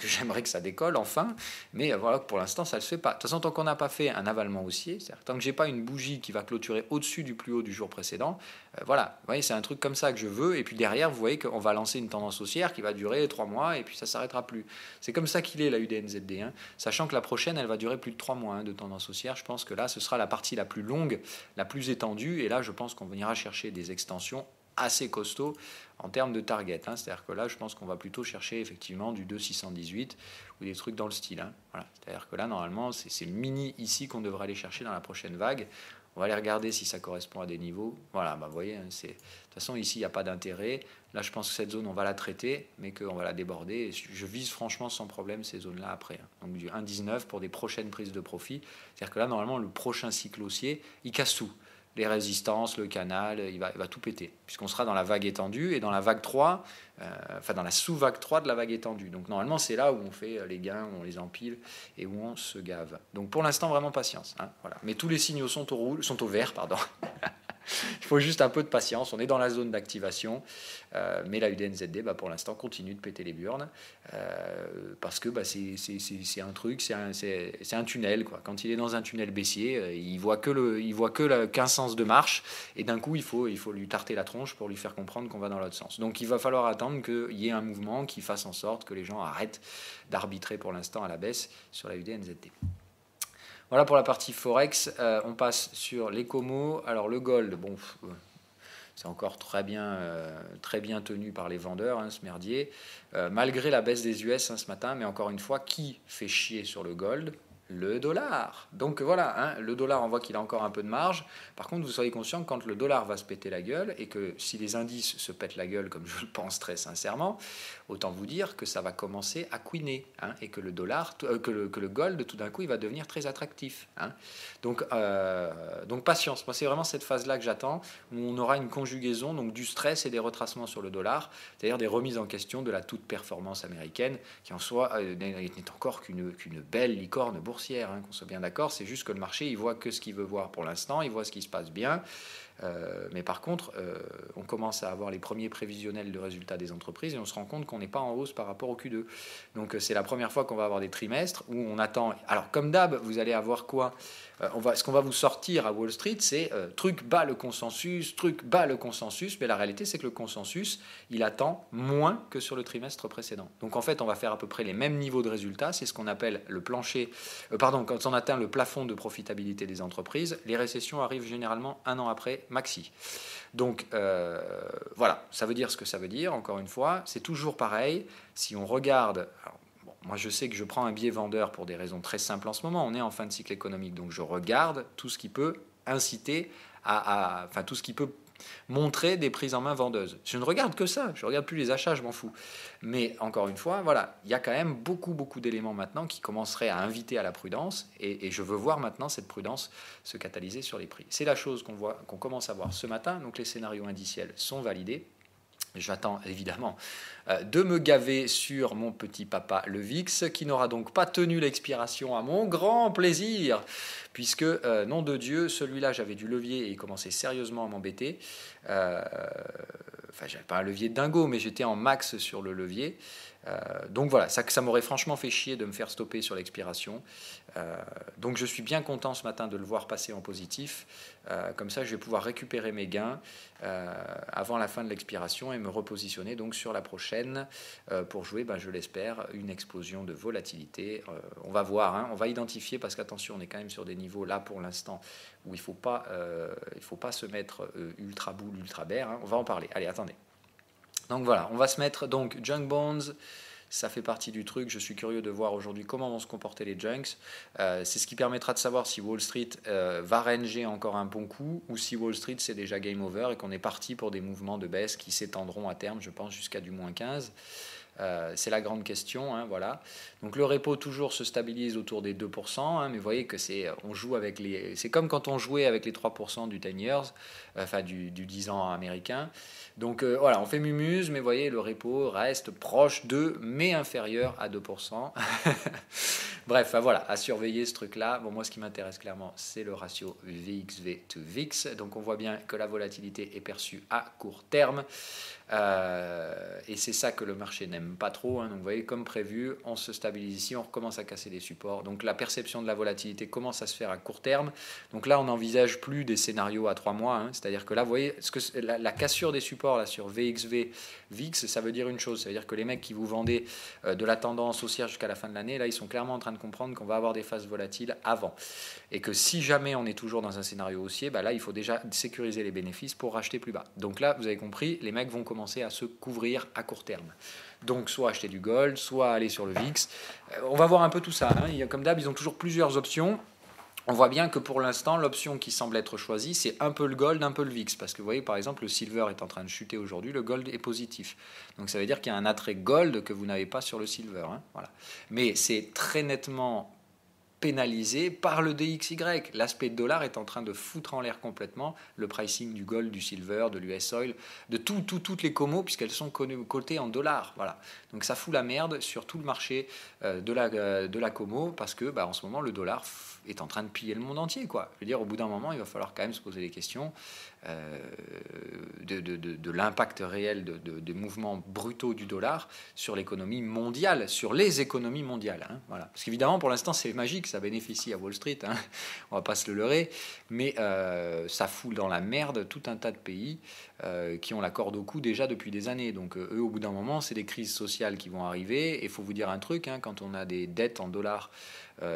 j'aimerais que ça décolle enfin, mais voilà, pour l'instant, ça ne le fait pas. De toute façon, tant qu'on n'a pas fait un avalement haussier, tant que j'ai pas une bougie qui va clôturer au-dessus du plus haut du jour précédent, voilà, vous voyez, c'est un truc comme ça que je veux. Et puis derrière, vous voyez qu'on va lancer une tendance haussière qui va durer 3 mois et puis ça ne s'arrêtera plus. C'est comme ça qu'il est, la UDNZD. Hein, sachant que la prochaine, elle va durer plus de 3 mois hein, de tendance haussière. Je pense que là, ce sera la partie la plus longue, la plus étendue. Et là, je pense qu'on ira chercher des extensions assez costauds en termes de target. Hein. C'est-à-dire que là, je pense qu'on va plutôt chercher effectivement du 2,618 ou des trucs dans le style. Hein. Voilà. C'est-à-dire que là, normalement, c'est le mini ici qu'on devrait aller chercher dans la prochaine vague. On va aller regarder si ça correspond à des niveaux. Voilà, vous voyez, hein, de toute façon, ici, il n'y a pas d'intérêt. Là, je pense que cette zone, on va la traiter, mais qu'on va la déborder. Et je vise franchement sans problème ces zones-là après. Hein. Donc du 1,19 pour des prochaines prises de profit. C'est-à-dire que là, normalement, le prochain cycle haussier, il casse tout. les résistances, le canal, il va tout péter, puisqu'on sera dans la vague étendue et dans la vague 3, dans la sous-vague 3 de la vague étendue. Donc normalement, c'est là où on fait les gains, où on les empile et où on se gave. Donc pour l'instant, vraiment patience. Voilà. Mais tous les signaux sont au vert, pardon. Il faut juste un peu de patience. On est dans la zone d'activation, mais la UDNZD, pour l'instant, continue de péter les burnes parce que c'est un truc, c'est un tunnel, quoi. Quand il est dans un tunnel baissier, il voit que 15 sens de marche, et d'un coup, il faut lui tarter la tronche pour lui faire comprendre qu'on va dans l'autre sens. Donc, il va falloir attendre qu'il y ait un mouvement qui fasse en sorte que les gens arrêtent d'arbitrer pour l'instant à la baisse sur la UDNZD. Voilà pour la partie Forex. On passe sur les comos. Alors le gold, bon, c'est encore très bien tenu par les vendeurs, ce merdier. Malgré la baisse des US ce matin, mais encore une fois, qui fait chier sur le gold ? Le dollar. Donc voilà, le dollar, on voit qu'il a encore un peu de marge. Par contre, vous soyez conscient que quand le dollar va se péter la gueule, et que si les indices se pètent la gueule, comme je le pense très sincèrement, autant vous dire que ça va commencer à couiner, et que le dollar, que le gold, tout d'un coup, il va devenir très attractif. Donc patience. Moi, c'est vraiment cette phase-là que j'attends, où on aura une conjugaison donc du stress et des retracements sur le dollar, c'est-à-dire des remises en question de la toute performance américaine, qui en soi n'est encore qu'une belle licorne boursière. Qu'on soit bien d'accord, c'est juste que le marché il voit que ce qu'il veut voir pour l'instant, il voit ce qui se passe bien, mais par contre on commence à avoir les premiers prévisionnels de résultats des entreprises et on se rend compte qu'on n'est pas en hausse par rapport au Q2. Donc c'est la première fois qu'on va avoir des trimestres où on attend. Alors comme d'hab, vous allez avoir quoi ? Ce qu'on va vous sortir à Wall Street, c'est truc bas le consensus, mais la réalité c'est que le consensus, il attend moins que sur le trimestre précédent. Donc en fait, on va faire à peu près les mêmes niveaux de résultats, c'est ce qu'on appelle le plancher, quand on atteint le plafond de profitabilité des entreprises, les récessions arrivent généralement un an après, maxi. Donc voilà, ça veut dire ce que ça veut dire, encore une fois, c'est toujours pareil, si on regarde... Moi, je sais que je prends un biais vendeur pour des raisons très simples en ce moment. On est en fin de cycle économique, donc je regarde tout ce qui peut inciter tout ce qui peut montrer des prises en main vendeuses. Je ne regarde que ça. Je ne regarde plus les achats, je m'en fous. Mais encore une fois, voilà, il y a quand même beaucoup d'éléments maintenant qui commenceraient à inviter à la prudence, et je veux voir maintenant cette prudence se catalyser sur les prix. C'est la chose qu'on commence à voir ce matin. Donc les scénarios indiciels sont validés. J'attends évidemment de me gaver sur mon petit papa le VIX, qui n'aura donc pas tenu l'expiration à mon grand plaisir, puisque, nom de Dieu, celui-là j'avais du levier et il commençait sérieusement à m'embêter. J'avais pas un levier de dingo, mais j'étais en max sur le levier. Donc voilà, ça m'aurait franchement fait chier de me faire stopper sur l'expiration. Donc je suis bien content ce matin de le voir passer en positif. Comme ça, je vais pouvoir récupérer mes gains avant la fin de l'expiration et me repositionner donc sur la prochaine pour jouer, je l'espère, une explosion de volatilité. On va voir, on va identifier, parce qu'attention, on est quand même sur des niveaux là pour l'instant où il ne faut pas se mettre ultra bull, ultra bear. On va en parler. Allez, attendez. Donc voilà, on va se mettre donc junk bonds. Ça fait partie du truc. Je suis curieux de voir aujourd'hui comment vont se comporter les junks. C'est ce qui permettra de savoir si Wall Street va ranger encore un bon coup, ou si Wall Street c'est déjà game over et qu'on est parti pour des mouvements de baisse qui s'étendront à terme, je pense, jusqu'à du moins 15. C'est la grande question, voilà. Donc le repo toujours se stabilise autour des 2%, mais vous voyez que c'est comme quand on jouait avec les 3% du 10 years, du 10 ans américain. Donc voilà, on fait mumuse, mais vous voyez, le repo reste proche de, mais inférieur à 2%. Bref, voilà, à surveiller ce truc-là. Bon, moi, ce qui m'intéresse clairement, c'est le ratio VXV to VIX. Donc on voit bien que la volatilité est perçue à court terme. Et c'est ça que le marché n'aime pas trop. Donc vous voyez, comme prévu, on se stabilise ici, on recommence à casser des supports. Donc la perception de la volatilité commence à se faire à court terme. Donc là, on n'envisage plus des scénarios à 3 mois. C'est-à-dire que là, vous voyez, la cassure des supports là, sur VXV, VIX, ça veut dire une chose. Ça veut dire que les mecs qui vous vendaient de la tendance haussière jusqu'à la fin de l'année, là, ils sont clairement en train de comprendre qu'on va avoir des phases volatiles avant. Et que si jamais on est toujours dans un scénario haussier, là, il faut déjà sécuriser les bénéfices pour racheter plus bas. Donc là, vous avez compris, les mecs vont commencer à se couvrir à court terme. Donc soit acheter du gold, soit aller sur le VIX. On va voir un peu tout ça. Comme d'hab, ils ont toujours plusieurs options. On voit bien que pour l'instant, l'option qui semble être choisie, c'est un peu le gold, un peu le VIX. Parce que vous voyez, par exemple, le silver est en train de chuter aujourd'hui, le gold est positif. Donc ça veut dire qu'il y a un attrait gold que vous n'avez pas sur le silver. Voilà. Mais c'est très nettement pénalisé par le DXY. L'aspect de dollar est en train de foutre en l'air complètement le pricing du gold, du silver, de l'US oil, de toutes les comos, puisqu'elles sont cotées en dollars. Voilà. Donc ça fout la merde sur tout le marché de la commo, parce que en ce moment, le dollar est en train de piller le monde entier, quoi. Je veux dire, au bout d'un moment, il va falloir quand même se poser des questions de l'impact réel des mouvements brutaux du dollar sur l'économie mondiale, sur les économies mondiales. Hein, voilà. Parce qu'évidemment, pour l'instant, c'est magique, ça bénéficie à Wall Street, hein, on va pas se le leurrer, mais ça fout dans la merde tout un tas de pays qui ont la corde au cou déjà depuis des années. Donc eux, au bout d'un moment, c'est des crises sociales qui vont arriver. Et il faut vous dire un truc, hein, quand on a des dettes en dollars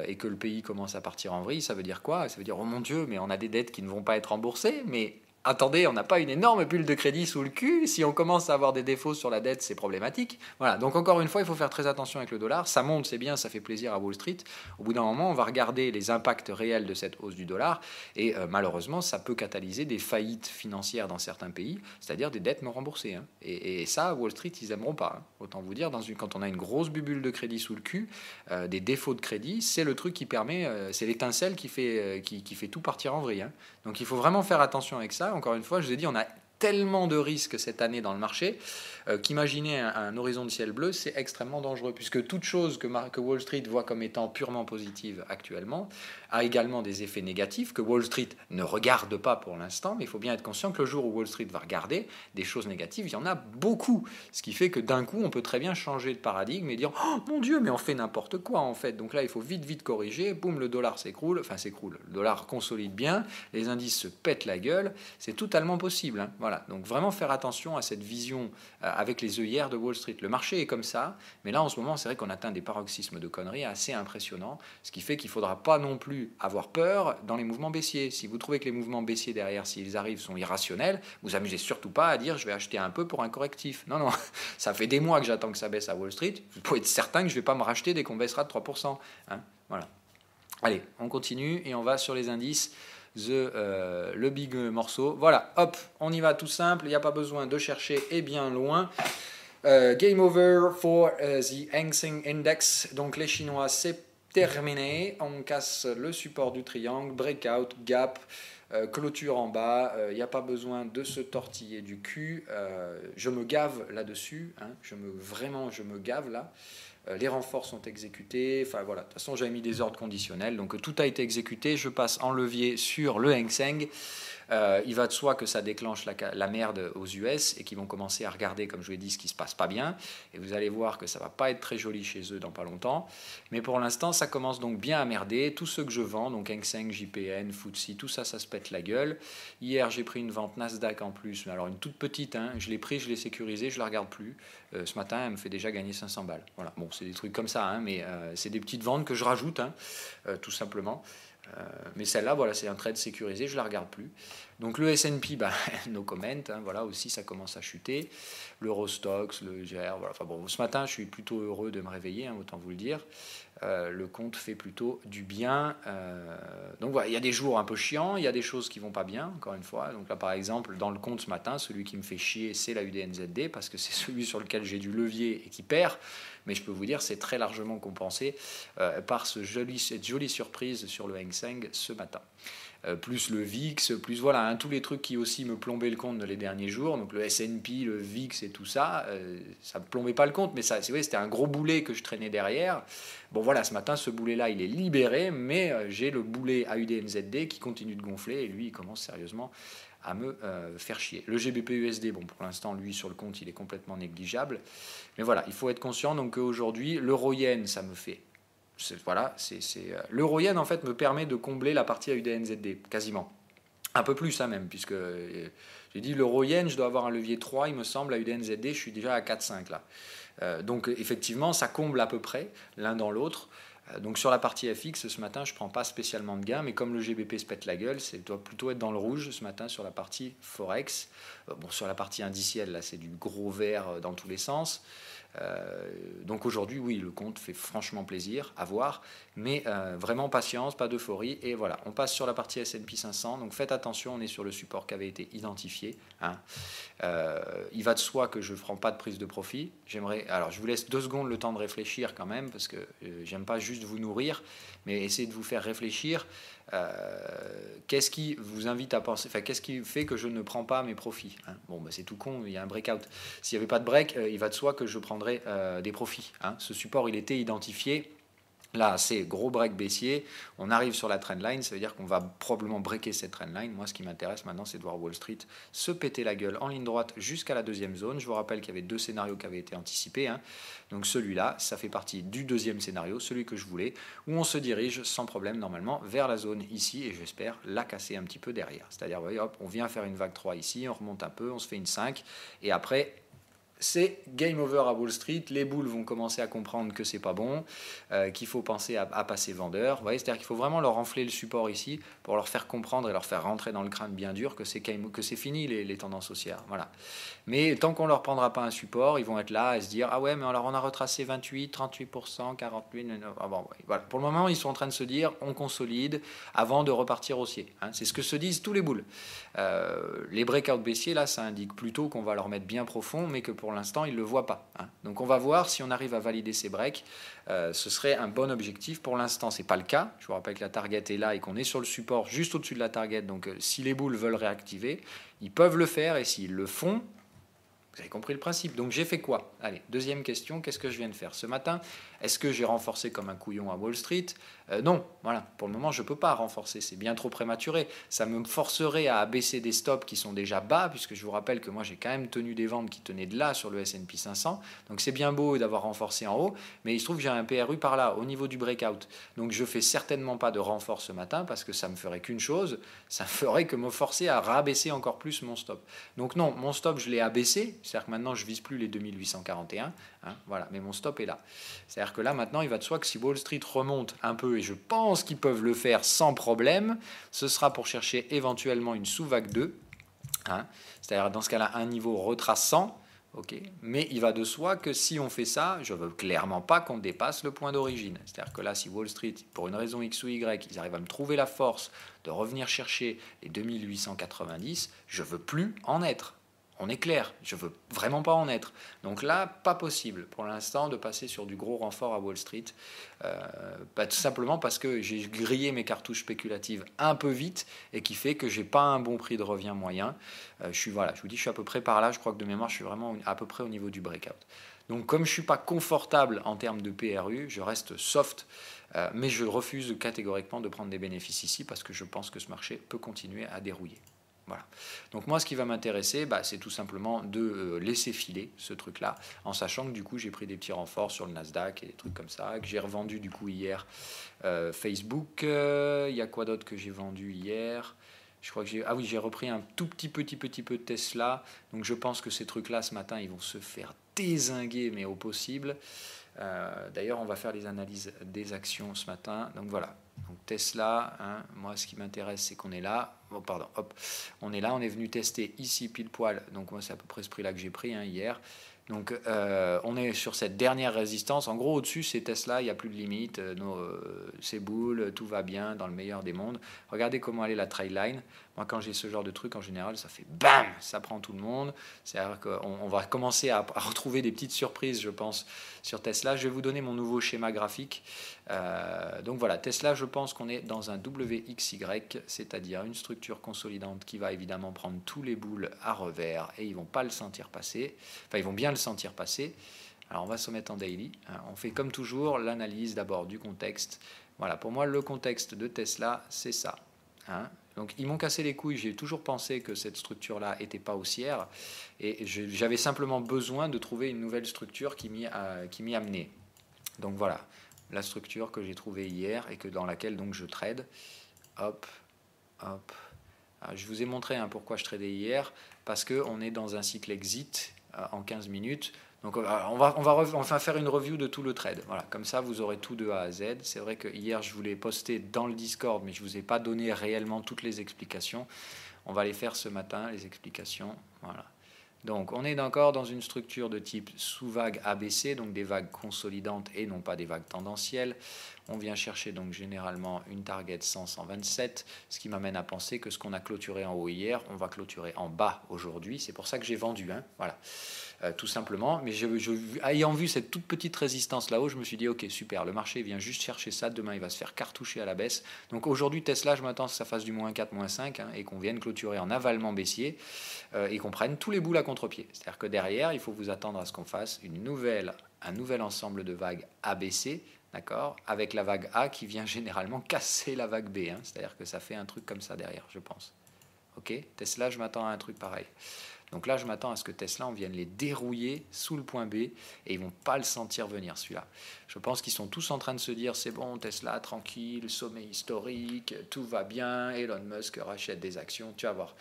et que le pays commence à partir en vrille, ça veut dire quoi? Ça veut dire, oh mon Dieu, mais on a des dettes qui ne vont pas être remboursées, mais attendez, on n'a pas une énorme bulle de crédit sous le cul. Si on commence à avoir des défauts sur la dette, c'est problématique. Voilà, donc encore une fois, il faut faire très attention avec le dollar. Ça monte, c'est bien, ça fait plaisir à Wall Street. Au bout d'un moment, on va regarder les impacts réels de cette hausse du dollar. Et malheureusement, ça peut catalyser des faillites financières dans certains pays, c'est-à-dire des dettes non remboursées. Hein. Et ça, Wall Street, ils n'aimeront pas. Hein. Autant vous dire, quand on a une grosse bulle de crédit sous le cul, des défauts de crédit, c'est le truc qui permet, c'est l'étincelle qui fait tout partir en vrille. Hein. Donc il faut vraiment faire attention avec ça. Encore une fois, je vous ai dit, on a tellement de risques cette année dans le marché qu'imaginer un horizon de ciel bleu, c'est extrêmement dangereux, puisque toute chose que Wall Street voit comme étant purement positive actuellement a également des effets négatifs que Wall Street ne regarde pas pour l'instant, mais il faut bien être conscient que le jour où Wall Street va regarder des choses négatives, il y en a beaucoup, ce qui fait que d'un coup, on peut très bien changer de paradigme et dire « Oh mon Dieu, mais on fait n'importe quoi en fait !» Donc là, il faut vite corriger, boum, le dollar s'écroule, le dollar consolide bien, les indices se pètent la gueule, c'est totalement possible. Hein. Voilà, donc vraiment faire attention à cette vision avec les œillères de Wall Street. Le marché est comme ça, mais là en ce moment, c'est vrai qu'on atteint des paroxysmes de conneries assez impressionnants, ce qui fait qu'il ne faudra pas non plus avoir peur dans les mouvements baissiers. Si vous trouvez que les mouvements baissiers derrière, s'ils arrivent, sont irrationnels, vous amusez surtout pas à dire je vais acheter un peu pour un correctif. Non, ça fait des mois que j'attends que ça baisse à Wall Street, vous pouvez être certain que je ne vais pas me racheter dès qu'on baissera de 3%. Hein. Voilà. Allez, on continue et on va sur les indices. Le big morceau. Voilà, hop, on y va tout simple, il n'y a pas besoin de chercher et bien loin. Game over for the Hang Seng Index. Donc les Chinois, c'est terminé. On casse le support du triangle, breakout, gap, clôture en bas. Il n'y a pas besoin de se tortiller du cul. Je me gave là-dessus. Hein. Je me gave là. Les renforts sont exécutés, enfin voilà, de toute façon j'avais mis des ordres conditionnels, donc tout a été exécuté, je passe en levier sur le Hang Seng. Il va de soi que ça déclenche la merde aux US et qu'ils vont commencer à regarder, comme je vous l'ai dit, ce qui se passe pas bien. Et vous allez voir que ça va pas être très joli chez eux dans pas longtemps. Mais pour l'instant, ça commence donc bien à merder. Tous ceux que je vends, donc Hang Seng, JPN, FTSE, tout ça, ça se pète la gueule. Hier, j'ai pris une vente Nasdaq en plus, mais alors une toute petite. Hein. Je l'ai pris, je l'ai sécurisée, je la regarde plus. Ce matin, elle me fait déjà gagner 500 balles. Voilà. Bon, c'est des trucs comme ça, hein, mais c'est des petites ventes que je rajoute, hein, tout simplement. Mais celle-là, voilà, c'est un trade sécurisé, je ne la regarde plus. Donc le S&P, no comment, hein, voilà, aussi ça commence à chuter. L'Eurostoxx, le GR, voilà. Enfin bon, ce matin, je suis plutôt heureux de me réveiller, hein, autant vous le dire. Le compte fait plutôt du bien. Donc voilà, il y a des jours un peu chiants, il y a des choses qui vont pas bien, encore une fois. Donc là, par exemple, dans le compte ce matin, celui qui me fait chier, c'est la UDNZD, parce que c'est celui sur lequel j'ai du levier et qui perd. Mais je peux vous dire, c'est très largement compensé par cette jolie surprise sur le Hang Seng ce matin. Plus le VIX, plus voilà, hein, tous les trucs qui aussi me plombaient le compte les derniers jours, donc le S&P, le VIX et tout ça, ça ne me plombait pas le compte, mais ça, c'est vrai, c'était un gros boulet que je traînais derrière. Bon voilà, ce matin, ce boulet-là, il est libéré, mais j'ai le boulet AUDNZD qui continue de gonfler, et lui, il commence sérieusement à me faire chier. Le GBP-USD, bon, pour l'instant, lui, sur le compte, il est complètement négligeable, mais voilà, il faut être conscient, donc qu'aujourd'hui, l'euro-yen, ça me fait... L'euro-yen en fait me permet de combler la partie AUDNZD, quasiment. Un peu plus ça même, puisque j'ai dit l'euro-yen, je dois avoir un levier 3, il me semble, AUDNZD, je suis déjà à 4,5 là. Donc effectivement, ça comble à peu près l'un dans l'autre. Donc sur la partie FX, ce matin, je ne prends pas spécialement de gain, mais comme le GBP se pète la gueule, ça doit plutôt être dans le rouge ce matin sur la partie Forex. Bon, sur la partie indicielle, là, c'est du gros vert dans tous les sens. Donc aujourd'hui, oui, le compte fait franchement plaisir à voir, mais vraiment patience, pas d'euphorie. Et voilà, on passe sur la partie S&P 500. Donc faites attention, on est sur le support qui avait été identifié. Hein. Il va de soi que je ne ferai pas de prise de profit. Alors je vous laisse 2 secondes le temps de réfléchir quand même, parce que j'aime pas juste vous nourrir, mais essayer de vous faire réfléchir. Qu'est-ce qui vous invite à penser, enfin, qu'est-ce qui fait que je ne prends pas mes profits, hein? Bon, c'est tout con, il y a un breakout. S'il n'y avait pas de break, il va de soi que je prendrais des profits, hein. Ce support, il était identifié. Là, c'est gros break baissier, on arrive sur la trendline, ça veut dire qu'on va probablement breaker cette trendline. Moi, ce qui m'intéresse maintenant, c'est de voir Wall Street se péter la gueule en ligne droite jusqu'à la deuxième zone. Je vous rappelle qu'il y avait 2 scénarios qui avaient été anticipés, hein. Donc celui-là, ça fait partie du deuxième scénario, celui que je voulais, où on se dirige sans problème normalement vers la zone ici, et j'espère la casser un petit peu derrière. C'est-à-dire, vous voyez, hop, on vient faire une vague 3 ici, on remonte un peu, on se fait une 5, et après... c'est game over à Wall Street, les boules vont commencer à comprendre que c'est pas bon, qu'il faut penser à passer vendeur. Vous voyez, c'est-à-dire qu'il faut vraiment leur enfler le support ici pour leur faire comprendre et leur faire rentrer dans le crâne bien dur que c'est fini les tendances haussières. Voilà. Mais tant qu'on ne leur prendra pas un support, ils vont être là à se dire ah ouais, mais alors on a retracé 28, 38%, 48%. Ah bon, ouais. Voilà. Pour le moment, ils sont en train de se dire on consolide avant de repartir haussier. Hein. C'est ce que se disent tous les boules. Les breakouts baissiers, là, ça indique plutôt qu'on va leur mettre bien profond, mais que pour l'instant, ils ne le voient pas. Hein. Donc on va voir si on arrive à valider ces breaks. Ce serait un bon objectif. Pour l'instant, ce n'est pas le cas. Je vous rappelle que la target est là et qu'on est sur le support juste au-dessus de la target. Donc si les boules veulent réactiver, ils peuvent le faire. Et s'ils le font, vous avez compris le principe. Donc j'ai fait quoi? Allez, deuxième question, qu'est-ce que je viens de faire ce matin? Est-ce que j'ai renforcé comme un couillon à Wall Street? Non, voilà, pour le moment je ne peux pas renforcer, c'est bien trop prématuré. Ça me forcerait à abaisser des stops qui sont déjà bas, puisque je vous rappelle que moi j'ai quand même tenu des ventes qui tenaient de là sur le S&P 500. Donc c'est bien beau d'avoir renforcé en haut, mais il se trouve que j'ai un PRU par là, au niveau du breakout. Donc je ne fais certainement pas de renfort ce matin, parce que ça ne me ferait qu'une chose, ça ne ferait que me forcer à rabaisser encore plus mon stop. Donc non, mon stop je l'ai abaissé, c'est-à-dire que maintenant je ne vise plus les 2841, hein, voilà, mais mon stop est là. C'est-à-dire que là maintenant il va de soi que si Wall Street remonte un peu, et je pense qu'ils peuvent le faire sans problème, ce sera pour chercher éventuellement une sous-vague 2, hein, c'est-à-dire dans ce cas-là un niveau retraçant, okay, mais il va de soi que si on fait ça, je ne veux clairement pas qu'on dépasse le point d'origine. C'est-à-dire que là, si Wall Street, pour une raison X ou Y, ils arrivent à me trouver la force de revenir chercher les 2890, je ne veux plus en être. On est clair, je ne veux vraiment pas en être. Donc là, pas possible pour l'instant de passer sur du gros renfort à Wall Street. Tout simplement parce que j'ai grillé mes cartouches spéculatives un peu vite et qui fait que je n'ai pas un bon prix de revient moyen. Je vous dis, je suis à peu près par là. Je crois que de mémoire, je suis vraiment à peu près au niveau du breakout. Donc comme je ne suis pas confortable en termes de PRU, je reste soft. Mais je refuse catégoriquement de prendre des bénéfices ici parce que je pense que ce marché peut continuer à dérouiller. Voilà. Donc moi, ce qui va m'intéresser, c'est tout simplement de laisser filer ce truc-là, en sachant que du coup, j'ai pris des petits renforts sur le Nasdaq et des trucs comme ça, que j'ai revendu du coup hier Facebook. Il y a quoi d'autre que j'ai vendu hier? Je crois que j'ai repris un tout petit peu de Tesla. Donc je pense que ces trucs-là, ce matin, ils vont se faire dézinguer, mais au possible. D'ailleurs, on va faire les analyses des actions ce matin. Donc voilà. Donc Tesla, hein, moi ce qui m'intéresse c'est qu'on est là, on est là, on est venu tester ici pile poil, donc moi c'est à peu près ce prix là que j'ai pris hier, donc on est sur cette dernière résistance, en gros au-dessus c'est Tesla, il n'y a plus de limite, c'est boule, tout va bien dans le meilleur des mondes. Regardez comment elle est la trail line. Moi quand j'ai ce genre de truc en général ça fait BAM, ça prend tout le monde, c'est-à-dire qu'on va commencer à retrouver des petites surprises je pense sur Tesla. Je vais vous donner mon nouveau schéma graphique. Donc voilà, Tesla, je pense qu'on est dans un WXY, c'est-à-dire une structure consolidante qui va évidemment prendre tous les boules à revers et ils vont pas le sentir passer. Enfin, ils vont bien le sentir passer. Alors on va se mettre en daily. On fait comme toujours l'analyse d'abord du contexte. Voilà, pour moi le contexte de Tesla, c'est ça. Hein. Donc ils m'ont cassé les couilles, j'ai toujours pensé que cette structure-là n'était pas haussière et j'avais simplement besoin de trouver une nouvelle structure qui m'y amenait. Donc voilà, la structure que j'ai trouvée hier et dans laquelle donc je trade. Hop, hop. Alors, je vous ai montré pourquoi je tradais hier, parce qu'on est dans un cycle exit en 15 minutes. Donc on va faire une review de tout le trade. Voilà, comme ça vous aurez tout de A à Z. C'est vrai que hier je voulais poster dans le Discord, mais je ne vous ai pas donné réellement toutes les explications. On va les faire ce matin, les explications. Voilà. Donc on est encore dans une structure de type sous-vague ABC, donc des vagues consolidantes et non pas des vagues tendancielles. On vient chercher donc généralement une target 100-127, ce qui m'amène à penser que ce qu'on a clôturé en haut hier, on va clôturer en bas aujourd'hui. C'est pour ça que j'ai vendu, hein, voilà. Tout simplement. Mais ayant vu cette toute petite résistance là-haut, je me suis dit, ok, super, le marché vient juste chercher ça, demain il va se faire cartoucher à la baisse. Donc aujourd'hui, Tesla, je m'attends à ce que ça fasse du moins 4, moins 5, hein, et qu'on vienne clôturer en avalement baissier, et qu'on prenne tous les boules à contre-pied. C'est-à-dire que derrière, il faut vous attendre à ce qu'on fasse un nouvel ensemble de vagues ABC, d'accord, avec la vague A qui vient généralement casser la vague B, hein, c'est-à-dire que ça fait un truc comme ça derrière, je pense. Ok, Tesla, je m'attends à un truc pareil. Donc là, je m'attends à ce que Tesla, on vienne les dérouiller sous le point B et ils vont pas le sentir venir, celui-là. Je pense qu'ils sont tous en train de se dire, c'est bon, Tesla, tranquille, sommet historique, tout va bien, Elon Musk rachète des actions, tu vas voir.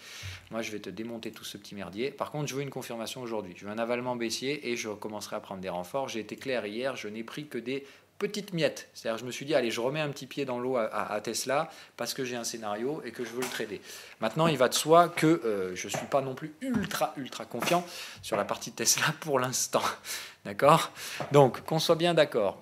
Moi, je vais te démonter tout ce petit merdier. Par contre, je veux une confirmation aujourd'hui. Je veux un avalement baissier et je commencerai à prendre des renforts. J'ai été clair hier, je n'ai pris que des petites miettes. C'est-à-dire, je me suis dit, allez, je remets un petit pied dans l'eau à Tesla parce que j'ai un scénario et que je veux le trader. Maintenant, il va de soi que je ne suis pas non plus ultra confiant sur la partie Tesla pour l'instant. D'accord? Donc, qu'on soit bien d'accord.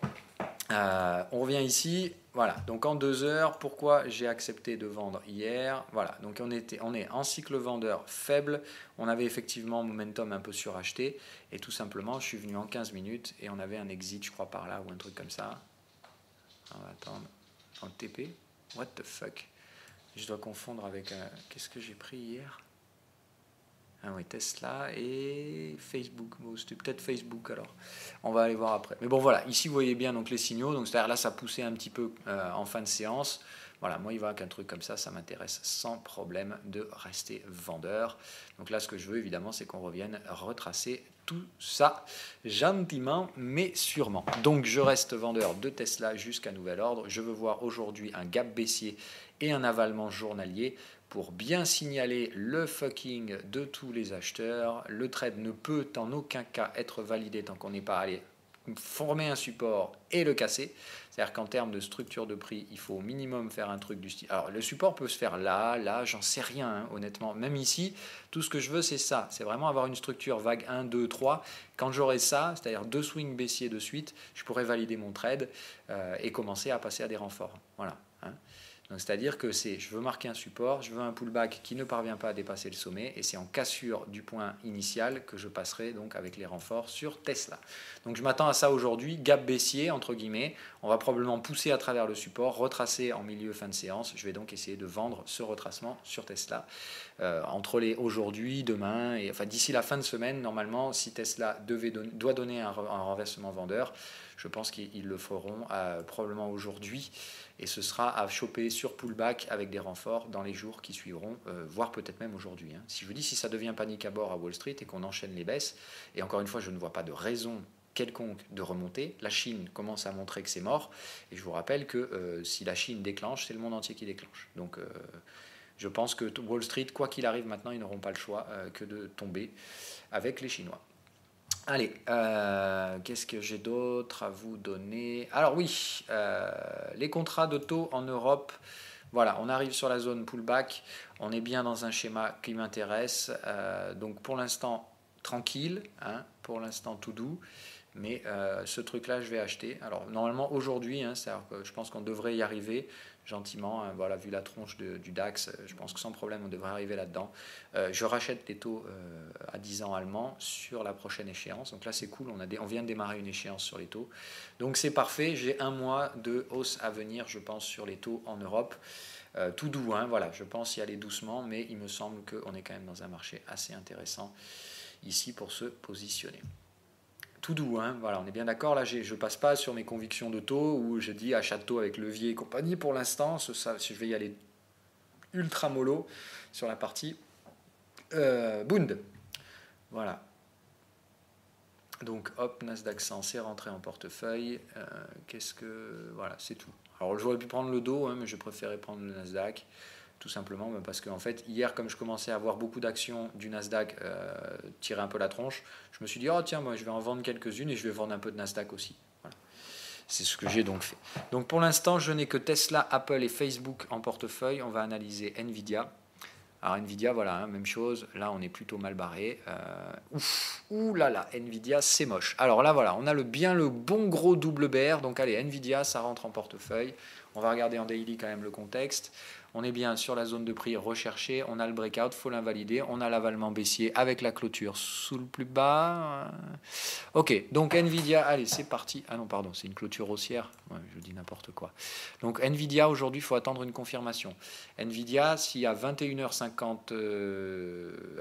On revient ici. Voilà, donc en 2 heures, pourquoi j'ai accepté de vendre hier? Voilà, donc on est en cycle vendeur faible, on avait effectivement un momentum un peu suracheté, et tout simplement, je suis venu en 15 minutes, et on avait un exit, je crois, par là, ou un truc comme ça. On va attendre, en TP, what the fuck? Je dois confondre avec, qu'est-ce que j'ai pris hier? Ah oui, Tesla et Facebook. Bon, c'était peut-être Facebook alors. On va aller voir après. Mais bon, voilà. Ici, vous voyez bien donc, les signaux. Donc, c'est-à-dire là, ça poussait un petit peu en fin de séance. Voilà, moi, il va qu'un truc comme ça m'intéresse sans problème de rester vendeur. Donc là, ce que je veux, évidemment, c'est qu'on revienne retracer tout ça gentiment, mais sûrement. Donc, je reste vendeur de Tesla jusqu'à nouvel ordre. Je veux voir aujourd'hui un gap baissier et un avalement journalier pour bien signaler le fucking de tous les acheteurs. Le trade ne peut en aucun cas être validé tant qu'on n'est pas allé former un support et le casser. C'est-à-dire qu'en termes de structure de prix, il faut au minimum faire un truc du style. Alors, le support peut se faire là, j'en sais rien, hein, honnêtement. Même ici, tout ce que je veux, c'est ça. C'est vraiment avoir une structure vague 1, 2, 3. Quand j'aurai ça, c'est-à-dire 2 swings baissiers de suite, je pourrai valider mon trade et commencer à passer à des renforts. Voilà. Hein. Donc, c'est-à-dire que je veux marquer un support, je veux un pullback qui ne parvient pas à dépasser le sommet, et c'est en cassure du point initial que je passerai donc avec les renforts sur Tesla. Donc je m'attends à ça aujourd'hui, gap baissier entre guillemets, on va probablement pousser à travers le support, retracer en milieu fin de séance, je vais donc essayer de vendre ce retracement sur Tesla entre les aujourd'hui, demain, et enfin d'ici la fin de semaine, normalement, si Tesla doit donner un renversement vendeur, je pense qu'ils le feront probablement aujourd'hui. Et ce sera à choper sur pullback avec des renforts dans les jours qui suivront, voire peut-être même aujourd'hui. Hein. Si je vous dis, si ça devient panique à bord à Wall Street et qu'on enchaîne les baisses, et encore une fois, je ne vois pas de raison quelconque de remonter. La Chine commence à montrer que c'est mort. Et je vous rappelle que si la Chine déclenche, c'est le monde entier qui déclenche. Donc je pense que Wall Street, quoi qu'il arrive maintenant, ils n'auront pas le choix que de tomber avec les Chinois. Allez, qu'est-ce que j'ai d'autre à vous donner? Alors oui, les contrats de taux en Europe, voilà, on arrive sur la zone pullback, on est bien dans un schéma qui m'intéresse, donc pour l'instant tranquille, hein, pour l'instant tout doux, mais ce truc-là, je vais acheter. Alors normalement aujourd'hui, hein, je pense qu'on devrait y arriver gentiment. Hein, voilà, vu la tronche du DAX, je pense que sans problème, on devrait arriver là-dedans. Je rachète des taux à 10 ans allemands sur la prochaine échéance. Donc là, c'est cool. On vient de démarrer une échéance sur les taux. Donc c'est parfait. J'ai un mois de hausse à venir, je pense, sur les taux en Europe. Tout doux, hein, voilà. Je pense y aller doucement, mais il me semble qu'on est quand même dans un marché assez intéressant ici pour se positionner. Tout doux, hein, voilà, on est bien d'accord. Là, je ne passe pas sur mes convictions de taux où je dis achat de taux avec levier et compagnie. Pour l'instant, je vais y aller ultra mollo sur la partie Bund. Voilà. Donc, hop, Nasdaq 100, c'est rentré en portefeuille. Voilà, c'est tout. Alors, j'aurais pu prendre le dos, hein, mais je préférais prendre le Nasdaq. Tout simplement parce qu'en fait, hier, comme je commençais à avoir beaucoup d'actions du Nasdaq tirer un peu la tronche, je me suis dit, oh tiens, moi je vais en vendre quelques-unes et je vais vendre un peu de Nasdaq aussi. Voilà. C'est ce que j'ai donc fait. Donc pour l'instant, je n'ai que Tesla, Apple et Facebook en portefeuille. On va analyser Nvidia. Alors Nvidia, voilà, hein, même chose. Là, on est plutôt mal barré. Ouh là là, Nvidia, c'est moche. Alors là, voilà, on a le bon gros double BR. Donc allez, Nvidia, ça rentre en portefeuille. On va regarder en daily quand même le contexte. On est bien sur la zone de prix recherchée. On a le breakout, il faut l'invalider. On a l'avalement baissier avec la clôture sous le plus bas. Ok, donc Nvidia, allez, c'est parti. Ah non, pardon, c'est une clôture haussière. Ouais, je dis n'importe quoi. Donc Nvidia, aujourd'hui, il faut attendre une confirmation. Nvidia, s'il à 21h50,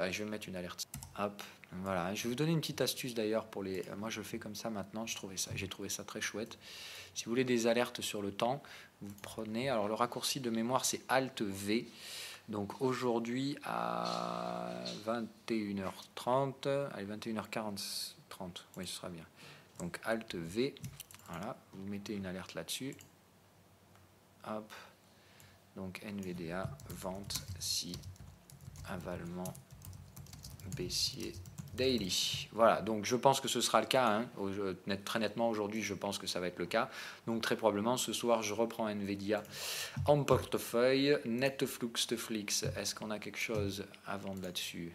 allez, je vais mettre une alerte. Hop, voilà. Je vais vous donner une petite astuce d'ailleurs pour les. Moi, je fais comme ça maintenant. J'ai trouvé ça très chouette. Si vous voulez des alertes sur le temps, vous prenez. Alors, le raccourci de mémoire, c'est Alt V. Donc, aujourd'hui, à 21h30, allez, 21h40, 30, oui, ce sera bien. Donc, Alt V. Voilà, vous mettez une alerte là-dessus. Hop. Donc, NVDA, vente, si, avalement, baissier, daily. Voilà, donc je pense que ce sera le cas. Hein. Très nettement, aujourd'hui, je pense que ça va être le cas. Donc, très probablement, ce soir, je reprends Nvidia en portefeuille. Netflix, est-ce qu'on a quelque chose à vendre là-dessus?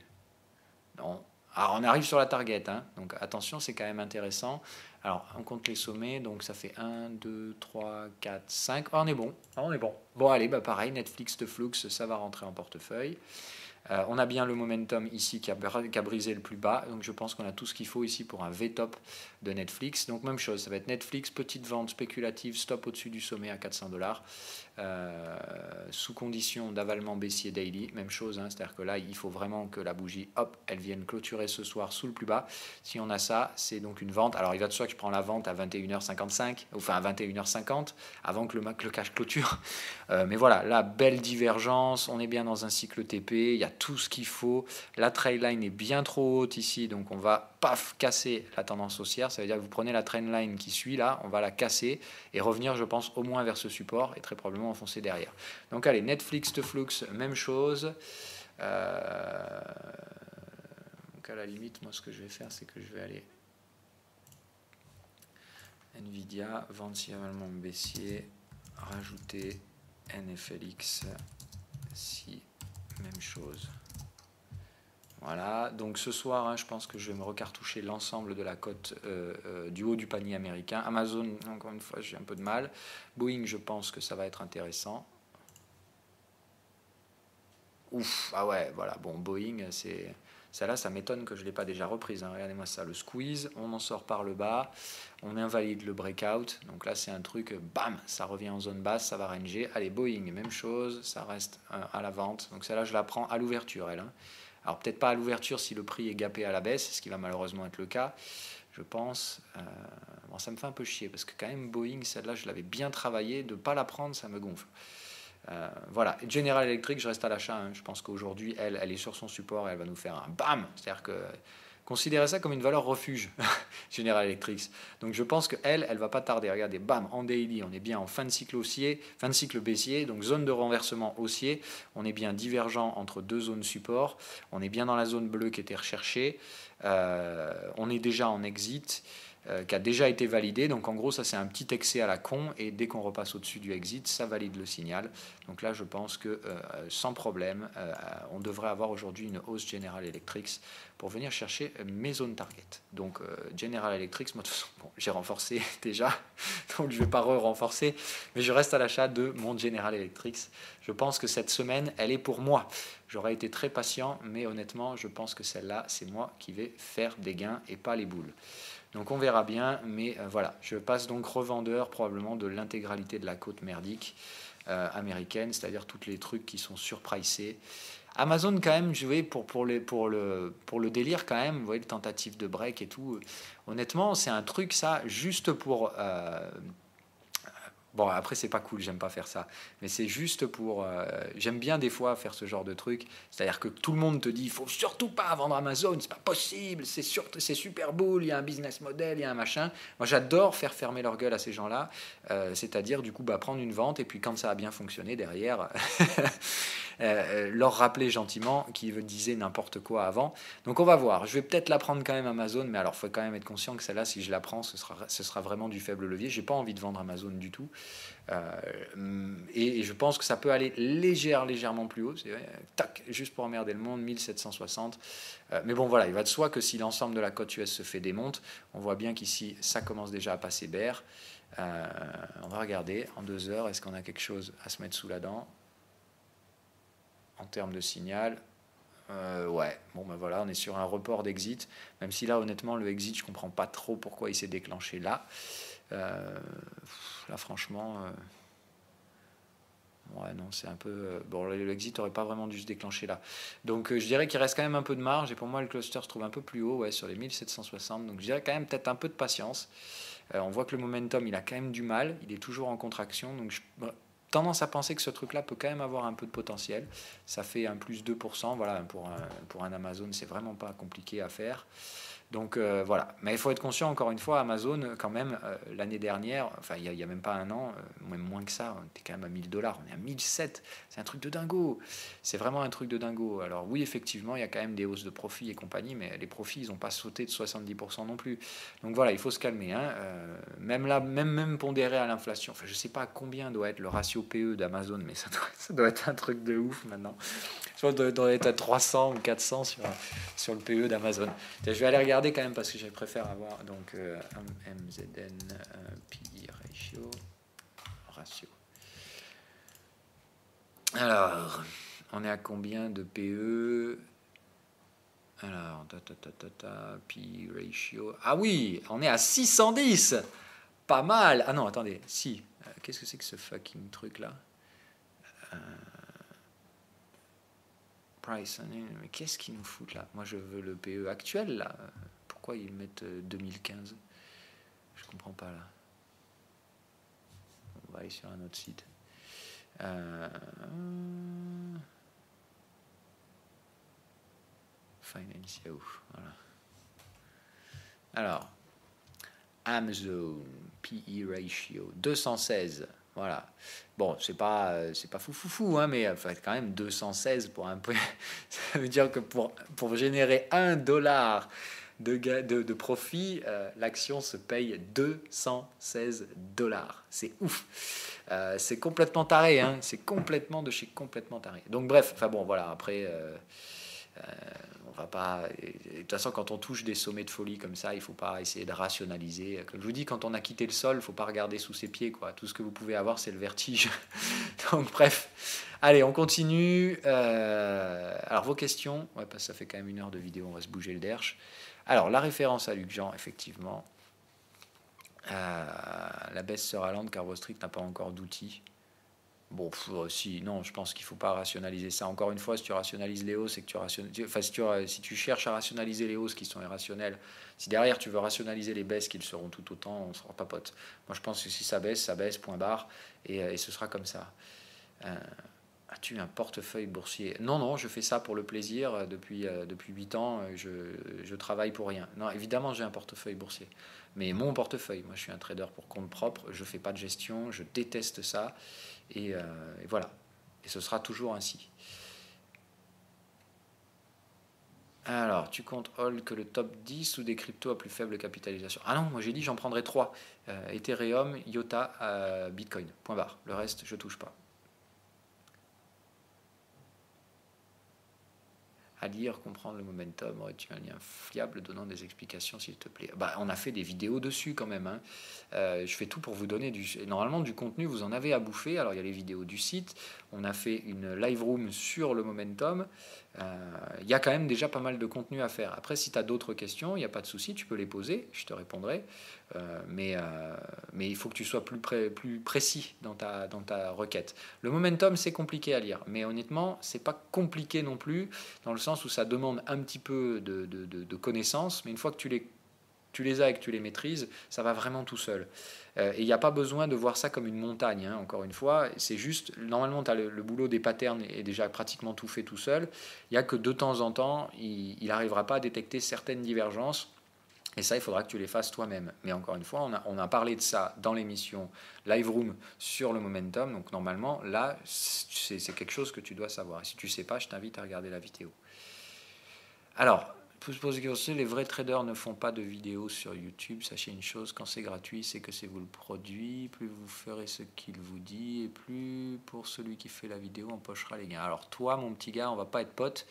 Non. Alors, on arrive sur la target. Hein. Donc, attention, c'est quand même intéressant. Alors, on compte les sommets. Donc, ça fait 1, 2, 3, 4, 5. Ah, on est bon. Ah, on est bon. Bon, allez, bah, pareil, Netflix, ça va rentrer en portefeuille. On a bien le momentum ici qui a brisé le plus bas, donc je pense qu'on a tout ce qu'il faut ici pour un V-top de Netflix. Donc même chose, ça va être Netflix, petite vente spéculative, stop au-dessus du sommet à 400$, sous condition d'avalement baissier daily, même chose, hein, c'est-à-dire que là il faut vraiment que la bougie, hop, elle vienne clôturer ce soir sous le plus bas. Si on a ça, c'est donc une vente. Alors il va de soi que je prends la vente à 21h55, enfin à 21h50, avant que le cash clôture. Mais voilà, là, belle divergence, on est bien dans un cycle TP, il y a tout ce qu'il faut. La trailline est bien trop haute ici, donc on va casser la tendance haussière. Ça veut dire que vous prenez la trendline qui suit là, on va la casser et revenir, je pense, au moins vers ce support et très probablement enfoncer derrière. Donc allez, Netflix, Flux, même chose. Donc à la limite, moi ce que je vais faire, c'est que je vais aller Nvidia, vente si avalement baissier, rajouter NFLX, si même chose. Voilà, donc ce soir, hein, je pense que je vais me recartoucher l'ensemble de la cote du haut du panier américain. Amazon, encore une fois, j'ai un peu de mal. Boeing, je pense que ça va être intéressant. Ouf, ah ouais, voilà, bon, Boeing, c'est... Celle-là, ça m'étonne que je ne l'ai pas déjà reprise. Hein. Regardez-moi ça, le squeeze, on en sort par le bas, on invalide le breakout. Donc là, c'est un truc, bam, ça revient en zone basse, ça va ranger. Allez, Boeing, même chose, ça reste à la vente. Donc celle-là, je la prends à l'ouverture, elle. Hein. Alors peut-être pas à l'ouverture si le prix est gapé à la baisse, ce qui va malheureusement être le cas, je pense. Bon, ça me fait un peu chier, parce que quand même, Boeing, celle-là, je l'avais bien travaillée. De ne pas la prendre, ça me gonfle. Voilà, General Electric, je reste à l'achat. Hein. Je pense qu'aujourd'hui, elle est sur son support et elle va nous faire un BAM. C'est-à-dire que considérez ça comme une valeur refuge, General Electric. Donc je pense qu'elle va pas tarder. Regardez, bam, en daily, on est bien en fin de cycle haussier, fin de cycle baissier, donc zone de renversement haussier. On est bien divergent entre deux zones support. On est bien dans la zone bleue qui était recherchée. On est déjà en exit. Qui a déjà été validé. Donc en gros, ça c'est un petit excès à la con, et dès qu'on repasse au-dessus du exit, ça valide le signal. Donc là, je pense que sans problème, on devrait avoir aujourd'hui une hausse General Electric pour venir chercher mes zones target. Donc General Electric, moi de toute façon, bon, j'ai renforcé déjà, donc je ne vais pas renforcer, mais je reste à l'achat de mon General Electric. Je pense que cette semaine, elle est pour moi. J'aurais été très patient, mais honnêtement, je pense que celle-là, c'est moi qui vais faire des gains et pas les boules. Donc on verra bien, mais voilà, je passe donc revendeur probablement de l'intégralité de la côte merdique américaine, c'est-à-dire tous les trucs qui sont surpricés. Amazon quand même, je vais pour le délire quand même, vous voyez, le tentative de break et tout, honnêtement, c'est un truc ça, juste pour... Bon, après, c'est pas cool, j'aime pas faire ça. Mais c'est juste pour... j'aime bien des fois faire ce genre de truc. C'est-à-dire que tout le monde te dit, il faut surtout pas vendre Amazon, c'est pas possible, c'est super beau, il y a un business model, il y a un machin. Moi, j'adore faire fermer leur gueule à ces gens-là. C'est-à-dire, du coup, prendre une vente, et puis quand ça a bien fonctionné, derrière, leur rappeler gentiment qu'ils disaient n'importe quoi avant. Donc, on va voir. Je vais peut-être la prendre quand même Amazon, mais alors, il faut quand même être conscient que celle-là, si je la prends, ce sera vraiment du faible levier. J'ai pas envie de vendre Amazon du tout. Et je pense que ça peut aller légèrement plus haut. C'est tac, juste pour emmerder le monde, 1760. Mais bon, voilà, il va de soi que si l'ensemble de la cote US se fait démonte, on voit bien qu'ici, ça commence déjà à passer bear. On va regarder en 2 heures, est-ce qu'on a quelque chose à se mettre sous la dent en termes de signal. Ouais, bon ben voilà, on est sur un report d'exit, même si là honnêtement le exit je comprends pas trop pourquoi il s'est déclenché là. Là franchement ouais non c'est un peu bon, l'exit aurait pas vraiment dû se déclencher là, donc je dirais qu'il reste quand même un peu de marge, et pour moi le cluster se trouve un peu plus haut, ouais, sur les 1760, donc je dirais quand même peut-être un peu de patience. On voit que le momentum il a quand même du mal, il est toujours en contraction, donc tendance à penser que ce truc-là peut quand même avoir un peu de potentiel. Ça fait un plus 2%. Voilà, pour un Amazon, c'est vraiment pas compliqué à faire. Donc voilà. Mais il faut être conscient, encore une fois, Amazon, quand même, l'année dernière, enfin, il y a même pas un an, même moins que ça, on était quand même à $1000. On est à 1007. C'est un truc de dingo. C'est vraiment un truc de dingo. Alors oui, effectivement, il y a quand même des hausses de profits et compagnie, mais les profits, ils n'ont pas sauté de 70% non plus. Donc voilà, il faut se calmer. Hein. Même là, même pondéré à l'inflation. Enfin, je sais pas combien doit être le ratio PE d'Amazon, mais ça doit être un truc de ouf maintenant. Je pense que doit être à 300 ou 400 sur le PE d'Amazon. Je vais aller regarder quand même parce que je préfère avoir donc MZN PE ratio. Alors, on est à combien de PE? Alors, PE ratio. Ah oui, on est à 610. Pas mal. Ah non, attendez, si. Qu'est-ce que c'est que ce fucking truc là? Price, mais qu'est-ce qu'ils nous foutent là? Moi je veux le PE actuel là. Pourquoi ils mettent 2015? Je comprends pas là. On va aller sur un autre site. Finance Yahoo. Voilà. Alors, Amazon PE ratio 216. Voilà. Bon, c'est pas fou, hein, mais enfin, quand même 216 pour un peu. Ça veut dire que pour générer $1 de profit, l'action se paye $216. C'est ouf. C'est complètement taré, hein. C'est complètement de chez complètement taré. Donc bref, enfin bon, voilà. Après. On va pas. De toute façon, quand on touche des sommets de folie comme ça, il faut pas essayer de rationaliser. Comme je vous dis, quand on a quitté le sol, il faut pas regarder sous ses pieds, quoi. Tout ce que vous pouvez avoir, c'est le vertige. Donc bref, allez, on continue. Alors vos questions, ouais, parce que ça fait quand même 1 heure de vidéo, on va se bouger le derche. Alors la référence à Luc Jean, effectivement. La baisse sera lente car Wall Street n'a pas encore d'outils. Bon, si, non, je pense qu'il ne faut pas rationaliser ça. Encore une fois, si tu rationalises les hausses, c'est que si tu cherches à rationaliser les hausses qui sont irrationnelles, si derrière tu veux rationaliser les baisses qui le seront tout autant, on ne sera pas pote. Moi, je pense que si ça baisse, point barre, et ce sera comme ça. As-tu un portefeuille boursier? Non, je fais ça pour le plaisir depuis 8 ans. Je travaille pour rien. Non, évidemment, j'ai un portefeuille boursier. Mais mon portefeuille, moi, je suis un trader pour compte propre. Je ne fais pas de gestion. Je déteste ça. Et voilà. Et ce sera toujours ainsi. Alors, tu comptes hold que le top 10 ou des cryptos à plus faible capitalisation? Ah non, moi j'ai dit j'en prendrais 3. Ethereum, IOTA, Bitcoin. Point barre. Le reste, je touche pas. À lire, comprendre le momentum, aurais-tu un lien fiable donnant des explications s'il te plaît? On a fait des vidéos dessus quand même. Hein. Je fais tout pour vous donner normalement du contenu, vous en avez à bouffer. Alors il y a les vidéos du site, on a fait une live room sur le momentum. Il y a quand même déjà pas mal de contenu à faire. Après, si tu as d'autres questions, il n'y a pas de souci, tu peux les poser, je te répondrai. Mais il faut que tu sois plus précis dans ta requête. Le momentum, c'est compliqué à lire, mais honnêtement, c'est pas compliqué non plus, dans le sens où ça demande un petit peu de connaissances, mais une fois que tu les as et que tu les maîtrises, ça va vraiment tout seul. Et il n'y a pas besoin de voir ça comme une montagne, hein, encore une fois. C'est juste, normalement, tu as le boulot des patterns est déjà pratiquement tout fait tout seul. Il n'y a que de temps en temps, il n'arrivera pas à détecter certaines divergences. Et ça, il faudra que tu les fasses toi-même. Mais encore une fois, on a parlé de ça dans l'émission Live Room sur le momentum. Donc normalement, là, c'est quelque chose que tu dois savoir. Et si tu ne sais pas, je t'invite à regarder la vidéo. Alors, Pour se poser la question, les vrais traders ne font pas de vidéos sur YouTube. Sachez une chose, quand c'est gratuit, c'est que c'est vous le produit. Plus vous ferez ce qu'il vous dit, et plus pour celui qui fait la vidéo empochera les gains. Alors toi, mon petit gars, on va pas être potes,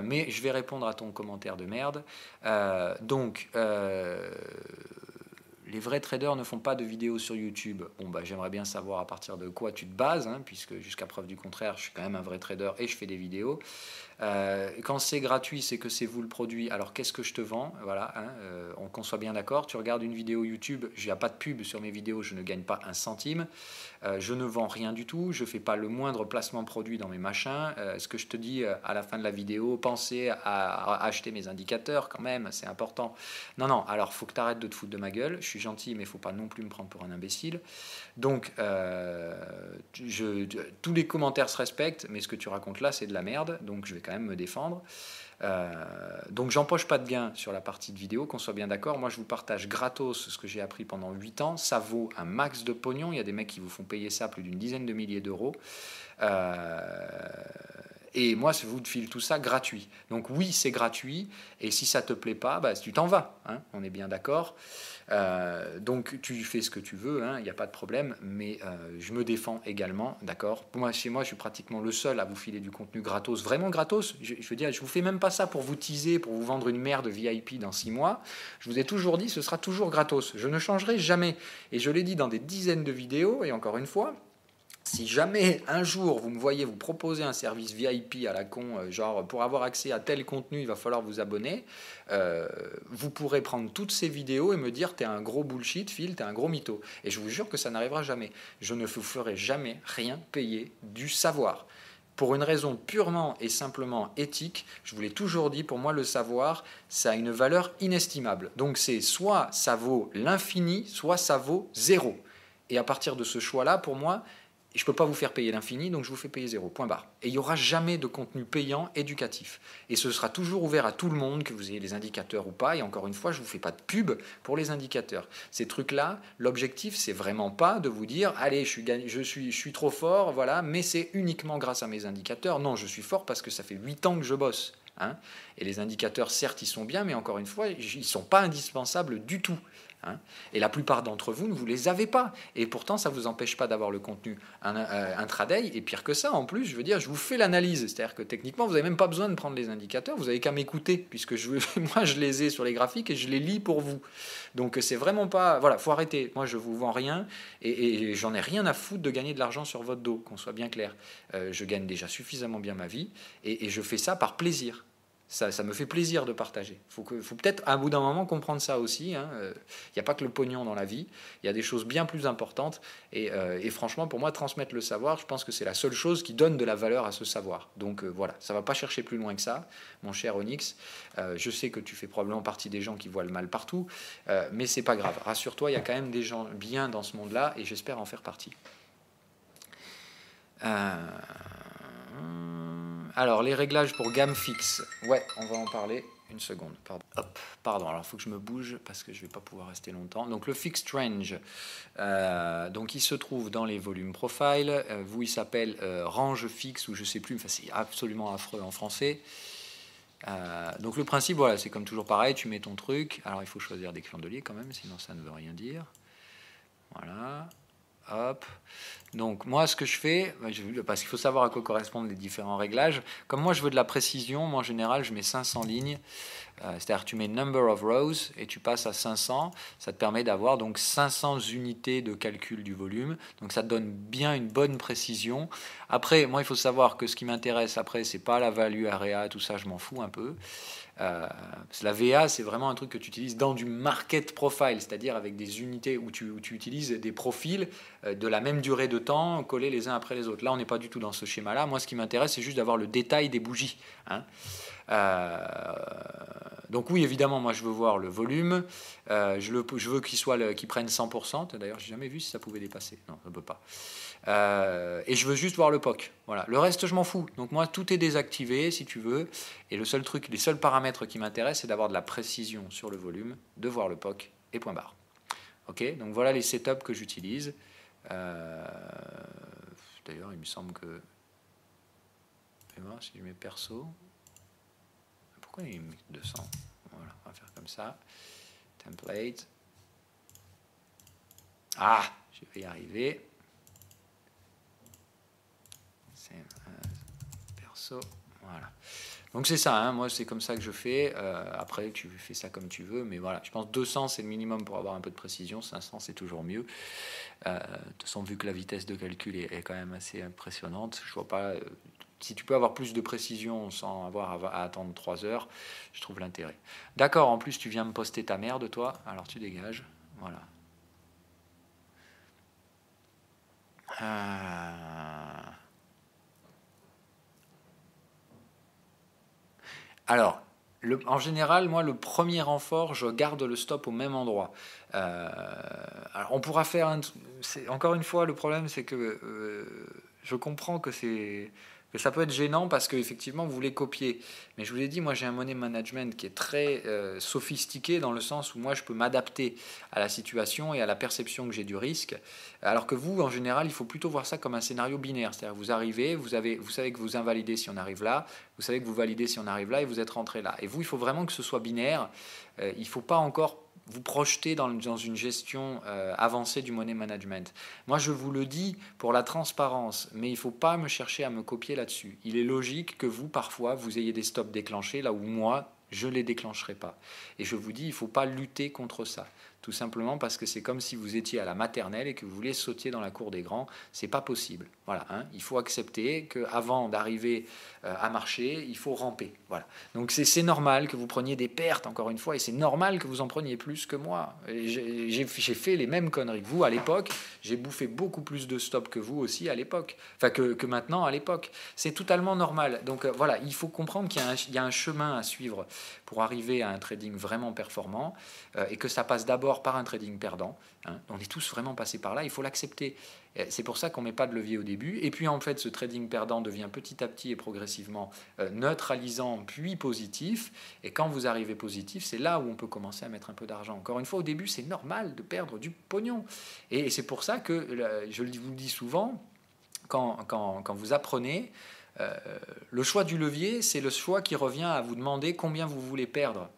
mais je vais répondre à ton commentaire de merde. Les vrais traders ne font pas de vidéos sur YouTube. Bon, bah, j'aimerais bien savoir à partir de quoi tu te bases, hein, puisque jusqu'à preuve du contraire, je suis quand même un vrai trader et je fais des vidéos. Quand c'est gratuit, c'est que c'est vous le produit. Alors qu'est-ce que je te vends? Voilà, hein, qu'on soit bien d'accord. Tu regardes une vidéo YouTube, il n'y a pas de pub sur mes vidéos, je ne gagne pas un centime. Je ne vends rien du tout, je ne fais pas le moindre placement produit dans mes machins. Ce que je te dis à la fin de la vidéo, pensez à acheter mes indicateurs quand même, c'est important. Non, non, alors faut que tu arrêtes de te foutre de ma gueule. Je suis gentil, mais il ne faut pas non plus me prendre pour un imbécile. Donc, tous les commentaires se respectent, mais ce que tu racontes là, c'est de la merde. Donc, je vais quand même me défendre. Donc, j'empoche pas de gain sur la partie de vidéo, qu'on soit bien d'accord. Moi, je vous partage gratos ce que j'ai appris pendant 8 ans. Ça vaut un max de pognon. Il y a des mecs qui vous font payer ça plus d'une dizaine de milliers d'euros. Et moi, je vous file tout ça gratuit. Donc oui, c'est gratuit. Et si ça te plaît pas, bah, tu t'en vas. Hein, on est bien d'accord. Donc tu fais ce que tu veux, il n'y a pas de problème. Mais je me défends également, d'accord. Moi, chez moi, je suis pratiquement le seul à vous filer du contenu gratos, vraiment gratos. Je veux dire, je vous fais même pas ça pour vous teaser, pour vous vendre une merde VIP dans 6 mois. Je vous ai toujours dit, ce sera toujours gratos. Je ne changerai jamais. Et je l'ai dit dans des dizaines de vidéos. Et encore une fois, si jamais un jour vous me voyez vous proposer un service VIP à la con, genre pour avoir accès à tel contenu, il va falloir vous abonner, vous pourrez prendre toutes ces vidéos et me dire t'es un gros bullshit, Phil, t'es un gros mytho. Et je vous jure que ça n'arrivera jamais. Je ne vous ferai jamais rien payer du savoir. Pour une raison purement et simplement éthique, je vous l'ai toujours dit, pour moi le savoir, ça a une valeur inestimable. Donc c'est soit ça vaut l'infini, soit ça vaut zéro. Et à partir de ce choix-là, pour moi, je ne peux pas vous faire payer l'infini, donc je vous fais payer zéro, point barre. Et il n'y aura jamais de contenu payant éducatif. Et ce sera toujours ouvert à tout le monde, que vous ayez les indicateurs ou pas. Et encore une fois, je ne vous fais pas de pub pour les indicateurs. Ces trucs-là, l'objectif, c'est vraiment pas de vous dire, allez, je suis trop fort, voilà, mais c'est uniquement grâce à mes indicateurs. Non, je suis fort parce que ça fait 8 ans que je bosse. Hein. Et les indicateurs, certes, ils sont bien, mais encore une fois, ils ne sont pas indispensables du tout. Hein. Et la plupart d'entre vous ne vous les avez pas. Et pourtant, ça ne vous empêche pas d'avoir le contenu intraday. Et pire que ça, en plus, je veux dire, je vous fais l'analyse. C'est-à-dire que techniquement, vous n'avez même pas besoin de prendre les indicateurs. Vous n'avez qu'à m'écouter, puisque moi, je les ai sur les graphiques et je les lis pour vous. Donc, c'est vraiment pas... Voilà, faut arrêter. Moi, je vous vends rien et j'en ai rien à foutre de gagner de l'argent sur votre dos, qu'on soit bien clair. Je gagne déjà suffisamment bien ma vie et je fais ça par plaisir. Ça me fait plaisir de partager. Faut peut-être à bout d'un moment comprendre ça aussi. Il n'y a pas que le pognon dans la vie. Il y a des choses bien plus importantes. Et franchement, pour moi, transmettre le savoir, je pense que c'est la seule chose qui donne de la valeur à ce savoir. Donc voilà, ça ne va pas chercher plus loin que ça, mon cher Onyx. Je sais que tu fais probablement partie des gens qui voient le mal partout, mais c'est pas grave. Rassure-toi, il y a quand même des gens bien dans ce monde-là, et j'espère en faire partie. Alors, les réglages pour gamme fixe. Ouais, on va en parler. Une seconde, pardon. Hop, pardon, alors il faut que je me bouge parce que je ne vais pas pouvoir rester longtemps. Donc le fixed range, donc il se trouve dans les volumes profile. Vous, il s'appelle range fixe ou je ne sais plus, enfin, c'est absolument affreux en français. Donc le principe, voilà, c'est comme toujours pareil, tu mets ton truc. Alors il faut choisir des chandeliers quand même, sinon ça ne veut rien dire. Voilà. Hop. Donc moi ce que je fais, parce qu'il faut savoir à quoi correspondent les différents réglages, comme moi je veux de la précision, moi en général je mets 500 lignes, c'est-à-dire tu mets number of rows et tu passes à 500, ça te permet d'avoir donc 500 unités de calcul du volume, donc ça te donne bien une bonne précision. Après moi il faut savoir que ce qui m'intéresse après c'est pas la value area, tout ça je m'en fous un peu. La VA, c'est vraiment un truc que tu utilises dans du market profile, c'est-à-dire avec des unités où tu utilises des profils de la même durée de temps collés les uns après les autres. Là, on n'est pas du tout dans ce schéma-là. Moi, ce qui m'intéresse, c'est juste d'avoir le détail des bougies. Hein. Donc oui, évidemment, moi, je veux voir le volume. Je veux qu'il prenne 100%. D'ailleurs, j'ai jamais vu si ça pouvait dépasser. Non, ça ne peut pas. Et je veux juste voir le POC. Voilà. Le reste, je m'en fous. Donc moi, tout est désactivé, si tu veux. Et les seuls paramètres qui m'intéressent, c'est d'avoir de la précision sur le volume, de voir le POC et point barre. Ok. Donc voilà les setups que j'utilise. D'ailleurs, il me semble que... Si je mets perso... pourquoi il met 200? Voilà, on va faire comme ça. Template. Ah, je vais y arriver. C'est perso. Voilà. Donc c'est ça, hein, moi c'est comme ça que je fais. Après, tu fais ça comme tu veux, mais voilà, je pense 200 c'est le minimum pour avoir un peu de précision, 500 c'est toujours mieux. De toute façon, vu que la vitesse de calcul est quand même assez impressionnante, je vois pas. Si tu peux avoir plus de précision sans avoir à attendre 3 heures, je trouve l'intérêt. D'accord, en plus tu viens me poster ta merde, toi, alors tu dégages. Voilà. Alors, en général, moi, le premier renfort, je garde le stop au même endroit. Alors, on pourra faire encore une fois, le problème, c'est que je comprends que ça peut être gênant parce qu'effectivement, vous voulez copier. Mais je vous l'ai dit, moi, j'ai un money management qui est très sophistiqué dans le sens où moi, je peux m'adapter à la situation et à la perception que j'ai du risque. Alors que vous, en général, il faut plutôt voir ça comme un scénario binaire. C'est-à-dire, vous arrivez, vous savez que vous invalidez si on arrive là, vous savez que vous validez si on arrive là et vous êtes rentré là. Et vous, il faut vraiment que ce soit binaire. Il ne faut pas encore vous projeter dans une gestion avancée du money management. Moi, je vous le dis pour la transparence, mais il ne faut pas me chercher à me copier là-dessus. Il est logique que vous, parfois, vous ayez des stops déclenchés, là où moi, je ne les déclencherai pas. Et je vous dis, il ne faut pas lutter contre ça. Tout simplement parce que c'est comme si vous étiez à la maternelle et que vous vouliez sauter dans la cour des grands. C'est pas possible. Voilà, hein. Il faut accepter qu'avant d'arriver à marcher, il faut ramper. Voilà. Donc c'est normal que vous preniez des pertes, encore une fois, et c'est normal que vous en preniez plus que moi. J'ai fait les mêmes conneries que vous à l'époque. J'ai bouffé beaucoup plus de stops que vous aussi à l'époque. Enfin, que maintenant à l'époque. C'est totalement normal. Donc voilà, il faut comprendre qu'il y a un chemin à suivre pour arriver à un trading vraiment performant et que ça passe d'abord par un trading perdant. Hein. On est tous vraiment passés par là, il faut l'accepter. C'est pour ça qu'on ne met pas de levier au début. Et puis en fait, ce trading perdant devient petit à petit et progressivement neutralisant puis positif. Et quand vous arrivez positif, c'est là où on peut commencer à mettre un peu d'argent. Encore une fois, au début, c'est normal de perdre du pognon. Et c'est pour ça que, je vous le dis souvent, quand vous apprenez, le choix du levier, c'est le choix qui revient à vous demander combien vous voulez perdre.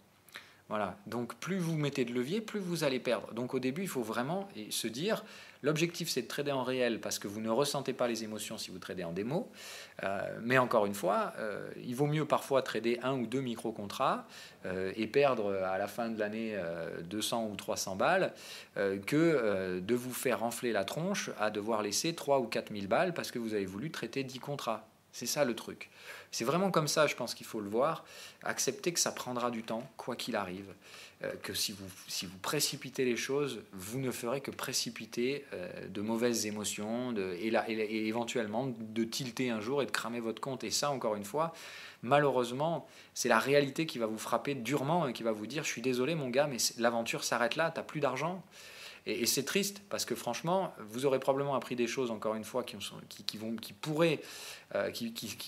Voilà. Donc plus vous mettez de levier, plus vous allez perdre. Donc au début, il faut vraiment se dire, l'objectif c'est de trader en réel parce que vous ne ressentez pas les émotions si vous tradez en démo. Mais encore une fois, il vaut mieux parfois trader 1 ou 2 micro-contrats et perdre à la fin de l'année 200 ou 300 balles que de vous faire enfler la tronche à devoir laisser 3 ou 4 000 balles parce que vous avez voulu traiter 10 contrats. C'est ça le truc. C'est vraiment comme ça, je pense qu'il faut le voir. Accepter que ça prendra du temps, quoi qu'il arrive. Que si vous précipitez les choses, vous ne ferez que précipiter de mauvaises émotions et éventuellement de tilter un jour et de cramer votre compte. Et ça, encore une fois, malheureusement, c'est la réalité qui va vous frapper durement et qui va vous dire « Je suis désolé mon gars, mais l'aventure s'arrête là, tu n'as plus d'argent ». Et c'est triste parce que franchement, vous aurez probablement appris des choses, encore une fois, qui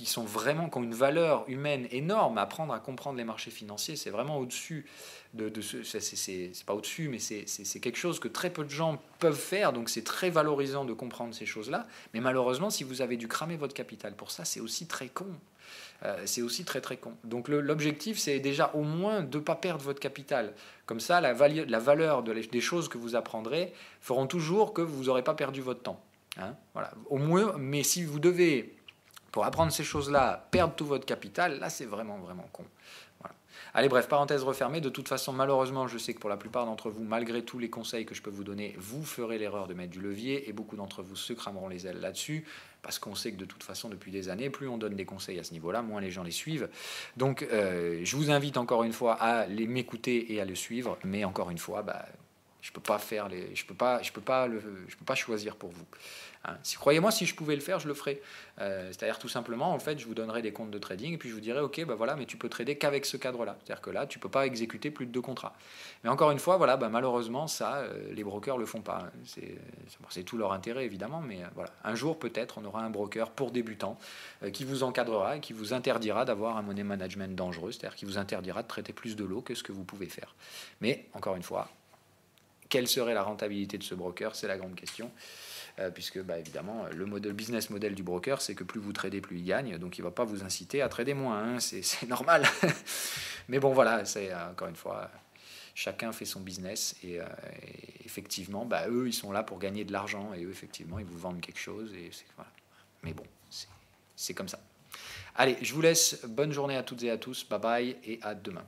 sont vraiment, qui ont une valeur humaine énorme. Apprendre à comprendre les marchés financiers, c'est vraiment au-dessus c'est pas au-dessus, mais c'est quelque chose que très peu de gens peuvent faire. Donc c'est très valorisant de comprendre ces choses-là. Mais malheureusement, si vous avez dû cramer votre capital pour ça, c'est aussi très con. C'est aussi très très con. Donc l'objectif, c'est déjà au moins de ne pas perdre votre capital. Comme ça, la valeur des choses que vous apprendrez feront toujours que vous n'aurez pas perdu votre temps. Hein, voilà. Au moins, mais si vous devez, pour apprendre ces choses-là, perdre tout votre capital, là c'est vraiment vraiment con. Voilà. Allez, bref, parenthèse refermée. De toute façon, malheureusement, je sais que pour la plupart d'entre vous, malgré tous les conseils que je peux vous donner, vous ferez l'erreur de mettre du levier et beaucoup d'entre vous se crameront les ailes là-dessus parce qu'on sait que de toute façon, depuis des années, plus on donne des conseils à ce niveau-là, moins les gens les suivent. Donc, je vous invite encore une fois à m'écouter et à le suivre, mais encore une fois, je peux pas choisir pour vous. Hein. Croyez-moi, si je pouvais le faire, je le ferais. C'est-à-dire tout simplement, en fait, je vous donnerais des comptes de trading et puis je vous dirais, ok, voilà, mais tu peux trader qu'avec ce cadre-là. C'est-à-dire que là, tu peux pas exécuter plus de 2 contrats. Mais encore une fois, voilà, malheureusement, ça, les brokers le font pas. C'est tout leur intérêt, évidemment, mais voilà. Un jour, peut-être, on aura un broker pour débutants qui vous encadrera et qui vous interdira d'avoir un money management dangereux, c'est-à-dire qui vous interdira de traiter plus de lots que ce que vous pouvez faire. Mais encore une fois, quelle serait la rentabilité de ce broker? C'est la grande question. puisque évidemment, le business model du broker, c'est que plus vous tradez, plus il gagne, donc il ne va pas vous inciter à trader moins, hein, c'est normal. Mais bon, voilà, c'est encore une fois, chacun fait son business, et effectivement, eux, ils sont là pour gagner de l'argent, et eux, effectivement, ils vous vendent quelque chose, et voilà. Mais bon, c'est comme ça. Allez, je vous laisse, bonne journée à toutes et à tous, bye bye, et à demain.